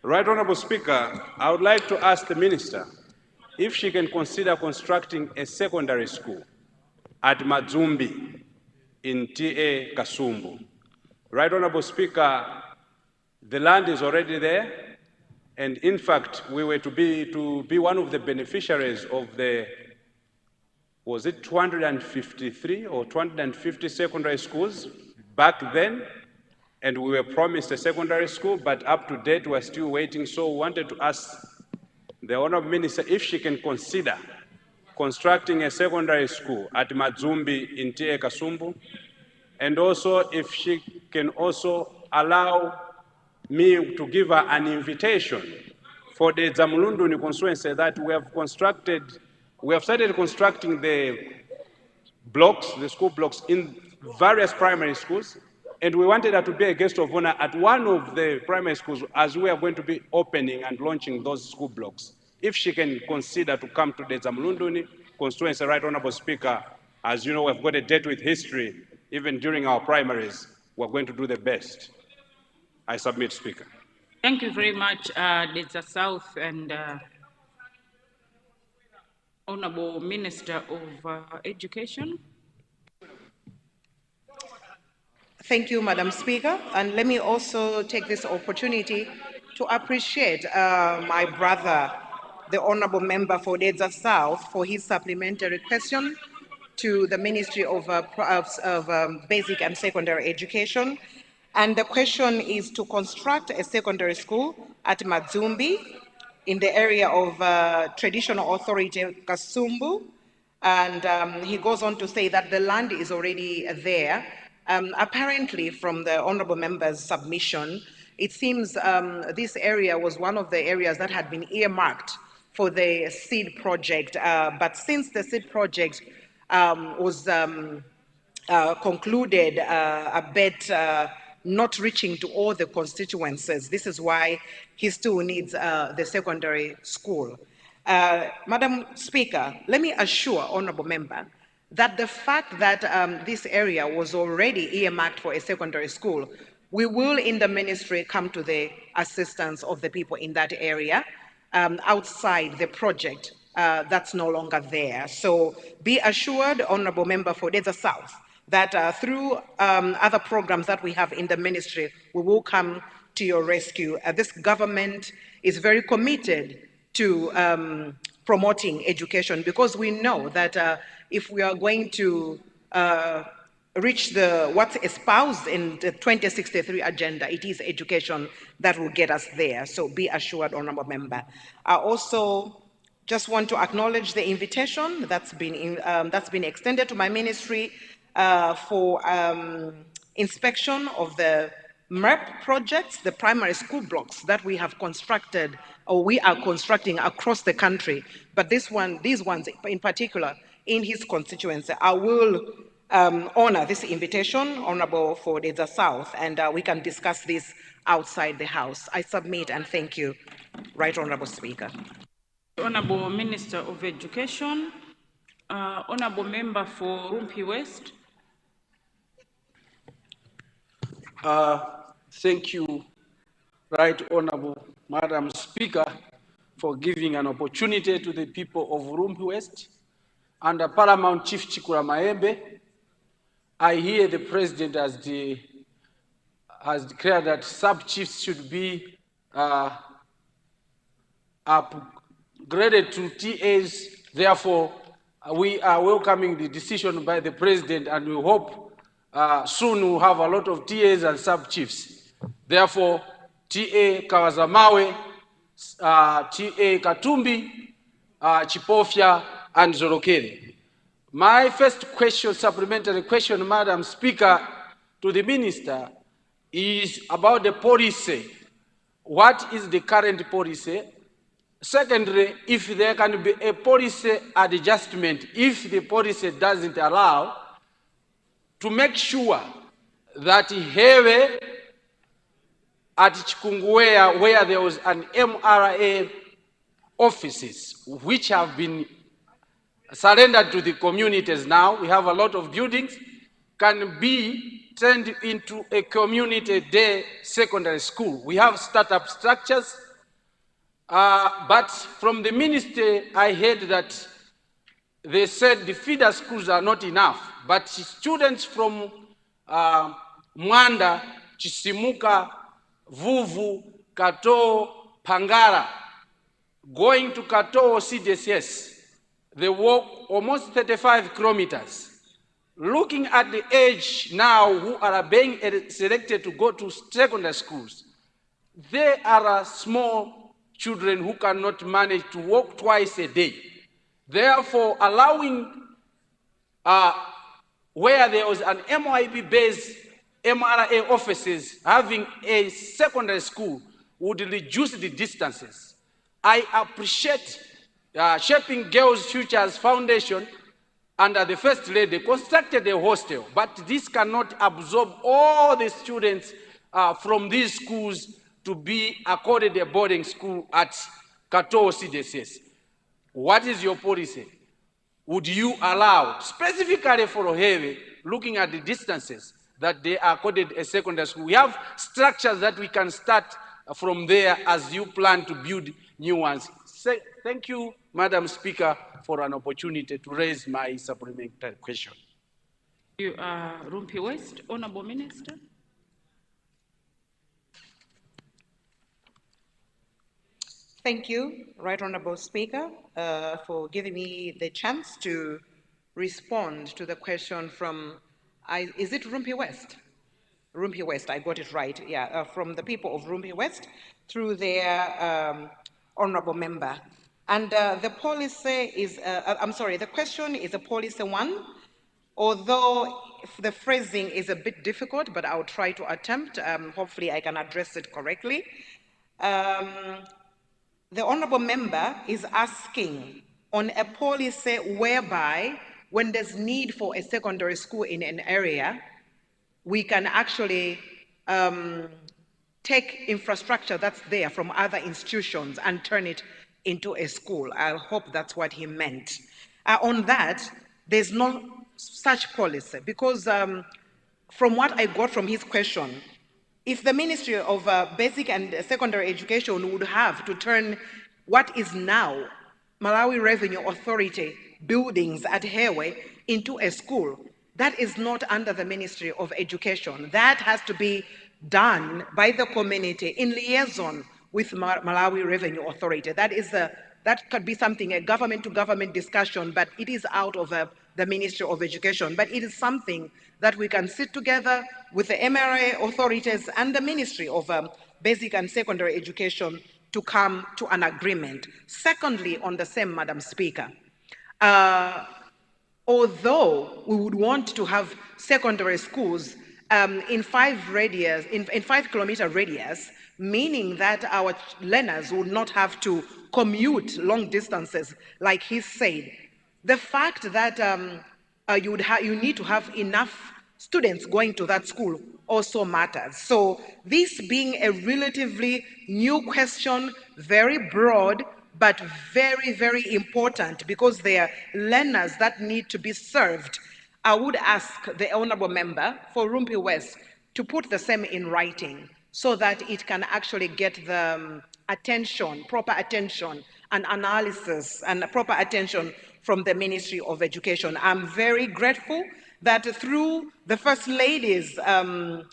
Speaker 11: Right Honorable Speaker, I would like to ask the minister if she can consider constructing a secondary school at Madzumbi in TA Kasumbu. Right Honorable Speaker, the land is already there, and in fact, we were to be one of the beneficiaries of the, was it 253 or 250 secondary schools back then? And we were promised a secondary school, but up to date, we're still waiting. So we wanted to ask the Honorable Minister if she can consider constructing a secondary school at Madzumbi in TA Kasumbu, and also if she can also allow me to give her an invitation for the Zamulunduni constituency that we have started constructing the blocks, the school blocks in various primary schools, and we wanted her to be a guest of honor at one of the primary schools as we are going to be opening and launching those school blocks. If she can consider to come to the Zamulunduni constituency, Right Honorable Speaker, as you know, we've got a date with history. Even during our primaries, we're going to do the best. I submit, Speaker.
Speaker 1: Thank you very much, Dedza South and Honorable Minister of Education.
Speaker 14: Thank you, Madam Speaker. And let me also take this opportunity to appreciate my brother, the Honorable Member for Dedza South, for his supplementary question to the Ministry of Basic and Secondary Education. And the question is to construct a secondary school at Madzumbi in the area of Traditional Authority Kasumbu. And he goes on to say that the land is already there. Apparently, from the Honorable Member's submission, it seems this area was one of the areas that had been earmarked for the SEED project. But since the SEED project was concluded a bit not reaching to all the constituencies, this is why he still needs the secondary school. Madam Speaker, let me assure Honorable Member that the fact that this area was already earmarked for a secondary school, we will in the ministry come to the assistance of the people in that area outside the project that's no longer there. So be assured, Honorable Member for Dedza South, that through other programs that we have in the ministry, we will come to your rescue. This government is very committed to promoting education, because we know that if we are going to reach what's espoused in the 2063 agenda, it is education that will get us there. So be assured, Honorable Member. I also just want to acknowledge the invitation that's been extended to my ministry for inspection of the MERP projects, the primary school blocks that we have constructed, or we are constructing across the country. But these ones in particular, in his constituency, I will honor this invitation, Honorable for Dedza South, and we can discuss this outside the House. I submit and thank you, Right Honorable Speaker.
Speaker 1: Honorable Minister of Education, Honorable Member for Rumpi West.
Speaker 15: Thank you, Right Honorable Madam Speaker, for giving an opportunity to the people of Rumpi West. Under Paramount Chief Chikura Maembe, I hear the President has declared that sub-chiefs should be upgraded to TAs. Therefore, we are welcoming the decision by the President, and we hope soon we'll have a lot of TAs and sub-chiefs. Therefore, TA Kawazamawe, TA Katumbi, Chipofya, and Zorokere. My first question, supplementary question, Madam Speaker, to the Minister is about the policy. What is the current policy? Secondly, if there can be a policy adjustment, if the policy doesn't allow, to make sure that Hewe at Chikunguwea, where there was an MRA offices, which have been surrendered to the communities now, we have a lot of buildings, can be turned into a community day secondary school. We have startup structures, but from the ministry, I heard that they said the feeder schools are not enough, but students from Mwanda, Chisimuka, Vuvu, Kato, Pangara, going to Kato CDSS, they walk almost 35 kilometers. Looking at the age now who are being selected to go to secondary schools, they are small children who cannot manage to walk twice a day. Therefore, allowing where there was an MYB-based MRA offices having a secondary school would reduce the distances. I appreciate Shaping Girls' Futures Foundation under the First Lady constructed a hostel, but this cannot absorb all the students from these schools to be accorded a boarding school at Kato CDSS. What is your policy? Would you allow, specifically for Ohewe, looking at the distances, that they are accorded a secondary school? We have structures that we can start from there as you plan to build new ones. Thank you, Madam Speaker, for an opportunity to raise my supplementary question.
Speaker 1: You are Rumpi West, Honorable Minister.
Speaker 14: Thank you, Right Honorable Speaker, for giving me the chance to respond to the question from, is it Rumpi West? Rumpi West, I got it right, yeah, from the people of Rumpi West through their honorable member. And the policy is, the question is a policy one, although the phrasing is a bit difficult, but I'll try to attempt. Hopefully I can address it correctly. The honorable member is asking on a policy whereby when there's need for a secondary school in an area, we can actually take infrastructure that's there from other institutions and turn it into a school. I hope that's what he meant. On that, there's no such policy because from what I got from his question, if the Ministry of Basic and Secondary Education would have to turn what is now Malawi Revenue Authority buildings at Hewe into a school, that is not under the Ministry of Education. That has to be done by the community in liaison with Malawi Revenue Authority. That could be something, a government-to-government discussion, but it is out of the Ministry of Education. But it is something that we can sit together with the MRA authorities and the Ministry of Basic and Secondary Education to come to an agreement. Secondly, on the same, Madam Speaker, although we would want to have secondary schools in 5-kilometer radius, meaning that our learners would not have to commute long distances, like he said. The fact that you need to have enough students going to that school also matters. So this being a relatively new question, very broad, but very, very important because there are learners that need to be served, I would ask the honorable member for Rumpi West to put the same in writing so that it can actually get the attention, proper attention and analysis and proper attention from the Ministry of Education. I'm very grateful that through the First Lady's Shaping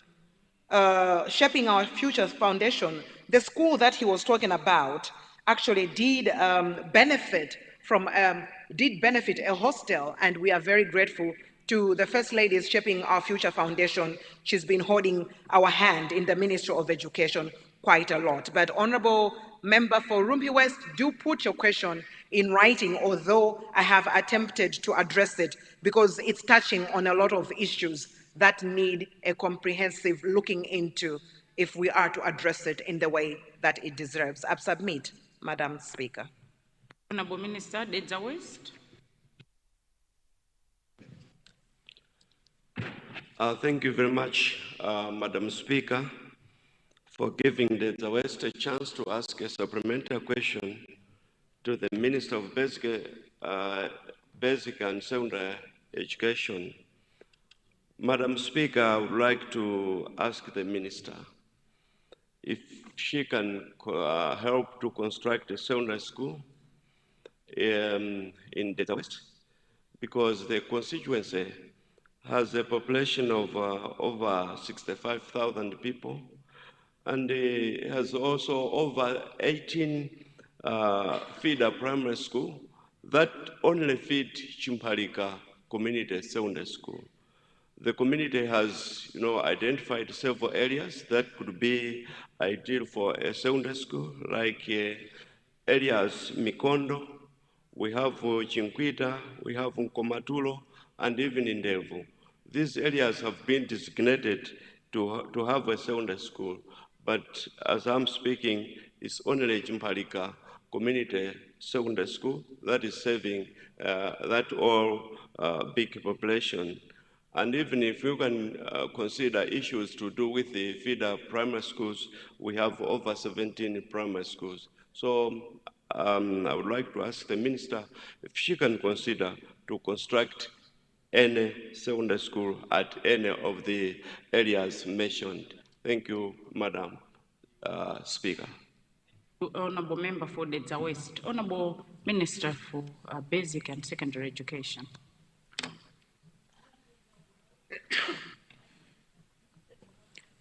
Speaker 14: Our Futures Foundation, the school that he was talking about actually did benefit a hostel, and we are very grateful to the First Lady's Shaping Our Future Foundation. She's been holding our hand in the Ministry of Education quite a lot. But Honorable Member for Rumphi West, do put your question in writing, although I have attempted to address it because it's touching on a lot of issues that need a comprehensive looking into if we are to address it in the way that it deserves. I submit, Madam Speaker.
Speaker 1: Honorable Minister, Dedza West.
Speaker 16: Thank you very much, Madam Speaker, for giving Dedza West a chance to ask a supplementary question to the Minister of Basic and Secondary Education. Madam Speaker, I would like to ask the Minister if she can help to construct a secondary school in Dedza West, because the constituency has a population of over 65,000 people, and it has also over 18 feeder primary school that only feed Chimpalika Community Secondary School. The community has, identified several areas that could be ideal for a secondary school, like areas Mikondo, we have Chinquita, we have Nkomatulo, and even in Ndevu. These areas have been designated to have a secondary school, but as I'm speaking, it's only Chimpalika Community Secondary School that is serving that all big population. And even if you can consider issues to do with the feeder primary schools, we have over 17 primary schools. So I would like to ask the Minister if she can consider to construct any secondary school at any of the areas mentioned. Thank you, Madam Speaker.
Speaker 1: Honorable Member for Dedza West. Honorable Minister for Basic and Secondary Education.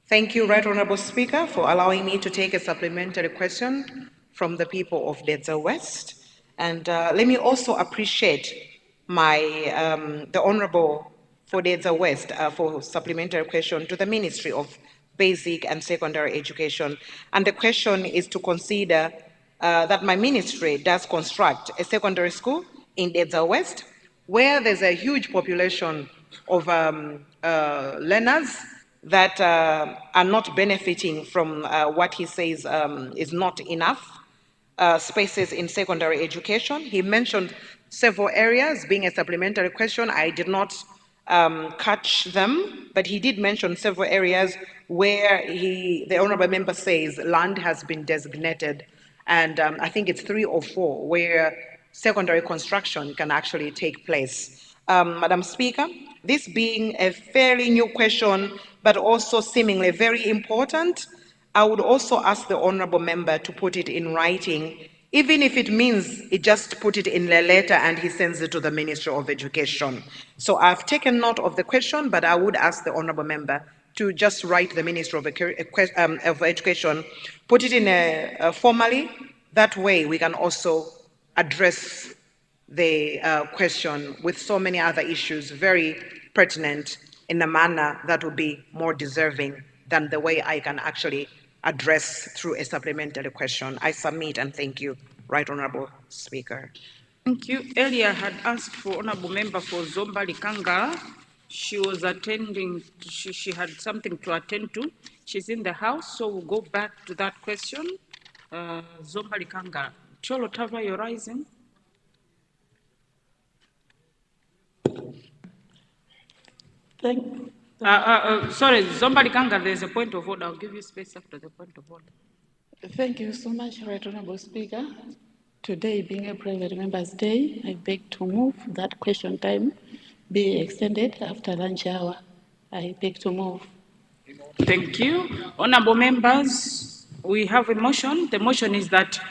Speaker 14: Thank you, Right Honorable Speaker, for allowing me to take a supplementary question from the people of Dedza West. And let me also appreciate the Honorable for Dedza West for supplementary question to the Ministry of Basic and Secondary Education. And the question is to consider that my ministry does construct a secondary school in Dedza West, where there's a huge population of learners that are not benefiting from what he says is not enough spaces in secondary education. He mentioned several areas. Being a supplementary question, I did not catch them, but he did mention several areas where the honorable member says land has been designated, and I think it's 3 or 4 where secondary construction can actually take place. Madam Speaker, this being a fairly new question, but also seemingly very important, I would also ask the honorable member to put it in writing, even if it means he just put it in a letter and he sends it to the Ministry of Education. So I've taken note of the question, but I would ask the honorable member to just write the Ministry of Education, put it in formally. That way we can also address the question with so many other issues very pertinent in a manner that would be more deserving than the way I can actually address through a supplementary question. I submit and thank you, Right Honorable Speaker.
Speaker 1: Thank you. Earlier had asked for Honorable Member for Zomba Likanga. She was attending, she had something to attend to. She's in the house, so we'll go back to that question. Zomba Likanga. Cholo Tava, you're rising. Sorry, Zomba Likanga, there's a point of order. I'll give you space after the point of order.
Speaker 17: Thank you so much, Right Honorable Speaker. Today being a Private Members' Day, I beg to move that question time be extended after lunch hour. I beg to move.
Speaker 1: Thank you. Honorable members, we have a motion. The motion is that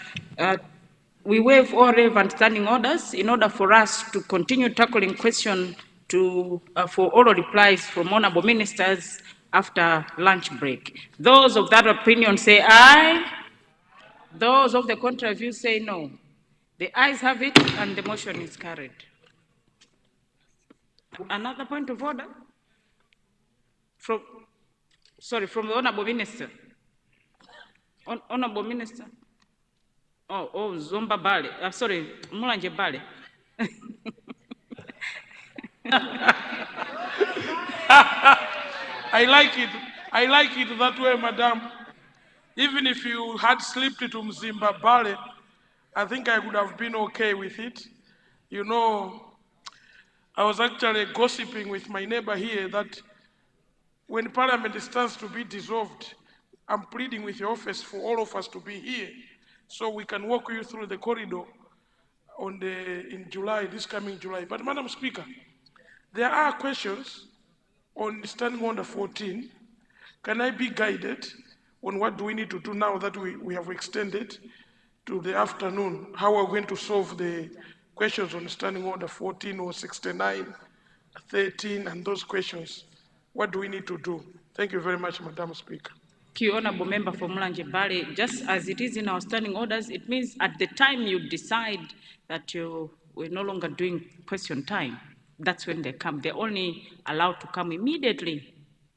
Speaker 1: we waive all relevant standing orders in order for us to continue tackling question for oral replies from honorable ministers after lunch break. Those of that opinion say aye. Those of the contrary view say no. The ayes have it and the motion is carried. Another point of order? From the Honorable Minister. Honorable Minister. Oh, Zomba Bale. Sorry, Mulanje Bale.
Speaker 18: I like it that way, madam. Even if you had slipped to Mzimba Bale, I think I would have been okay with it. You know, I was actually gossiping with my neighbor here that when Parliament stands to be dissolved, I'm pleading with your office for all of us to be here so we can walk you through the corridor in July, this coming July. But Madam Speaker, there are questions on Standing Order 14. Can I be guided on what do we need to do now that we have extended to the afternoon? How are we going to solve the questions on Standing Order 14 or 69, 13, and those questions? What do we need to do? Thank you very much, Madam Speaker.
Speaker 1: Thank you, Honorable Member for Mulanje Bale. Just as it is in our standing orders, it means at the time you decide that we're no longer doing question time, that's when they come. They're only allowed to come immediately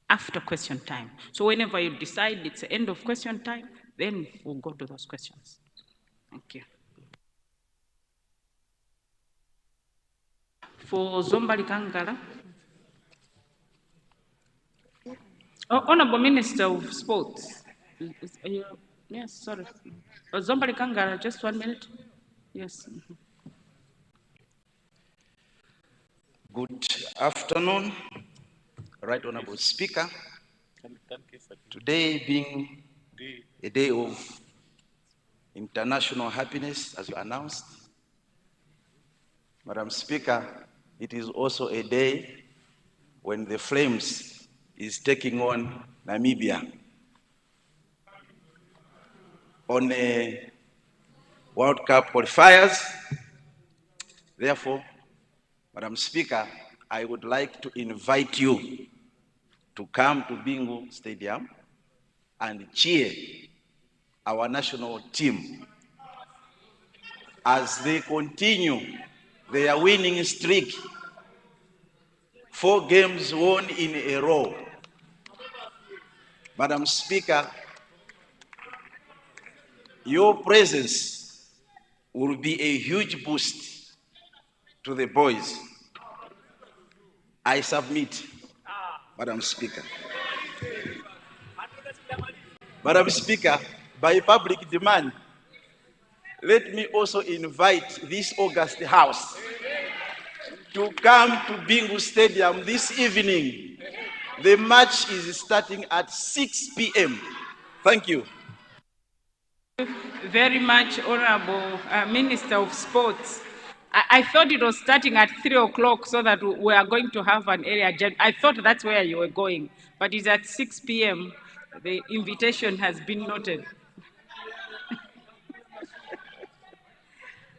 Speaker 1: after question time. So whenever you decide it's the end of question time, then we'll go to those questions. Thank you. For Zombali Kangala. Honorable Minister of Sports. Yes, sorry. Zombali Kangala, just 1 minute. Yes.
Speaker 19: Good afternoon, Right Honorable Speaker. Today being a day of international happiness, as you announced, Madam Speaker, it is also a day when the Flames is taking on Namibia on a World Cup qualifiers. Therefore, Madam Speaker, I would like to invite you to come to Bingu Stadium and cheer our national team as they continue their winning streak. 4 games won in a row. Madam Speaker, your presence will be a huge boost to the boys. I submit, Madam Speaker. Madam Speaker, by public demand, let me also invite this August House to come to Bingu Stadium this evening. The match is starting at 6 p.m. Thank you.
Speaker 1: Very much, Honorable Minister of Sports. I thought it was starting at 3 o'clock so that we are going to have an area agenda. I thought that's where you were going, but it's at 6 p.m. The invitation has been noted.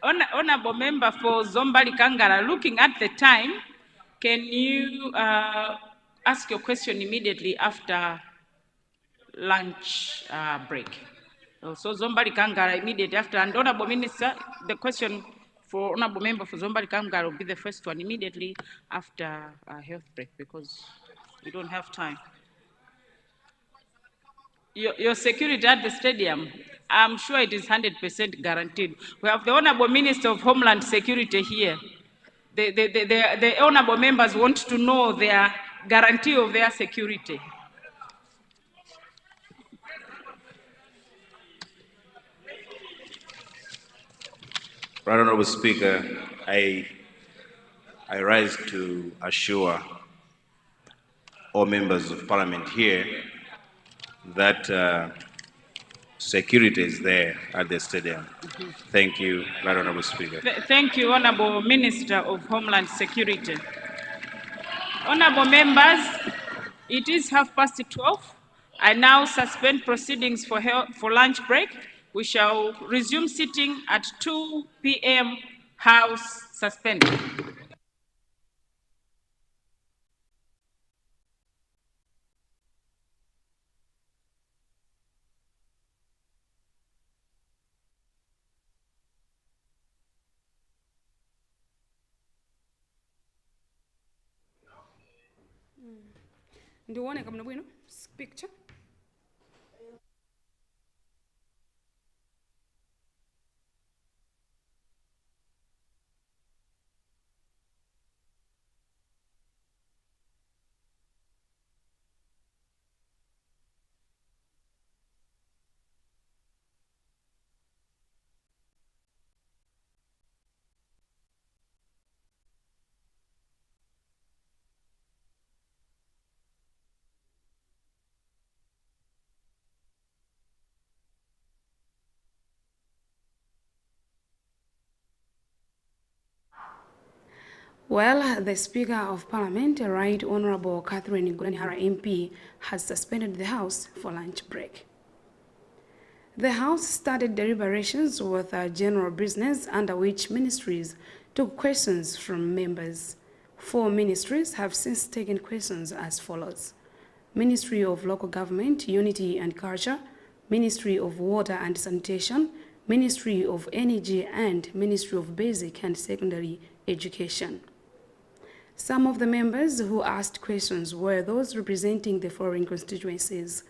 Speaker 1: Honorable Member for Zombali Kangala, looking at the time, can you ask your question immediately after lunch break? So Zombali Kangala immediately after, and Honorable Minister, the question for Honorable Member for Zombali Kangala will be the first one immediately after health break because we don't have time. Your security at the stadium, I'm sure it is 100% guaranteed. We have the Honorable Minister of Homeland Security here. The honorable members want to know their guarantee of their security.
Speaker 11: Right Honorable Speaker, I rise to assure all members of Parliament here that security is there at the stadium. Thank you, Right Honorable Speaker.
Speaker 1: Thank you, Honorable Minister of Homeland Security. Honorable members, it is 12:30. I now suspend proceedings for lunch break. We shall resume sitting at 2 p.m. House suspended.
Speaker 20: Ndiwoneka mna bwino picture. Well, the Speaker of Parliament, Right Honourable Catherine Godani-Hara MP, has suspended the House for lunch break. The House started deliberations with general business under which ministries took questions from members. 4 ministries have since taken questions as follows: Ministry of Local Government, Unity and Culture, Ministry of Water and Sanitation, Ministry of Energy, and Ministry of Basic and Secondary Education. Some of the members who asked questions were those representing the following constituencies: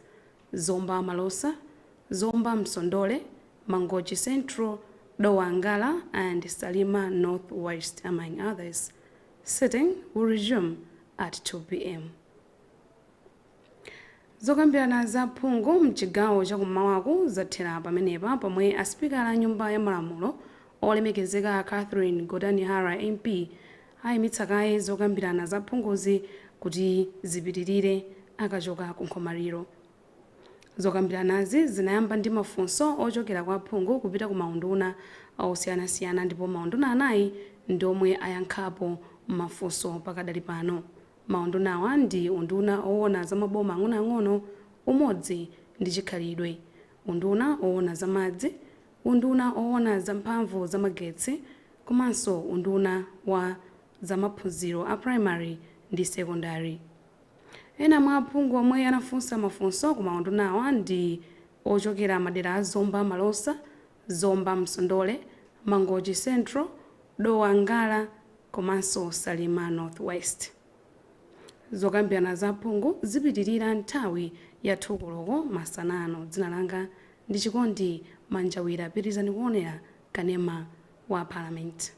Speaker 20: Zomba Malosa, Zomba Msondole, Mangochi Central, Dowangala, and Salima Northwest, among others. Sitting will resume at 2 p.m. Zokambirana za phungu mchigawo chakummawaku zathera pamenepa pomwe aspikala a nyumba ya malamulo olemekezeka Catherine Godani-Hara MP ayimitsa kaye zokambirana za phunguzi kuti zipitirire akachoka ku nkhomaliro. Zokambiranazi zinayamba ndi mafunso ochokera kwa phungu kupita ku maunduna osiyanasiyana, ndipo maunduna anayi ndi omwe ayankhapo mafunso pakadali pano. Maunduna awa ndi unduna owona za maboma ang'onoang'ono, umodzi ndi chikhalidwe, unduna owona za madzi, unduna owona za mphamvu za magetsi, komanso unduna wa za maphunziro a primary ndi secondary. Ena mwa aphungu omwe anafunsa mafunso ku maunduna awa ndi ochokera madera a Zomba Malosa, Zomba Msondole, Mangochi Central, Dowangala, komanso Salima Northwest. Zokambirana za phungu zipitirira nthawi ya 2 koloko masanano. Dzina langa ndi Chikondi Manjawira, pitirizani kuonera kanema wa Parliament.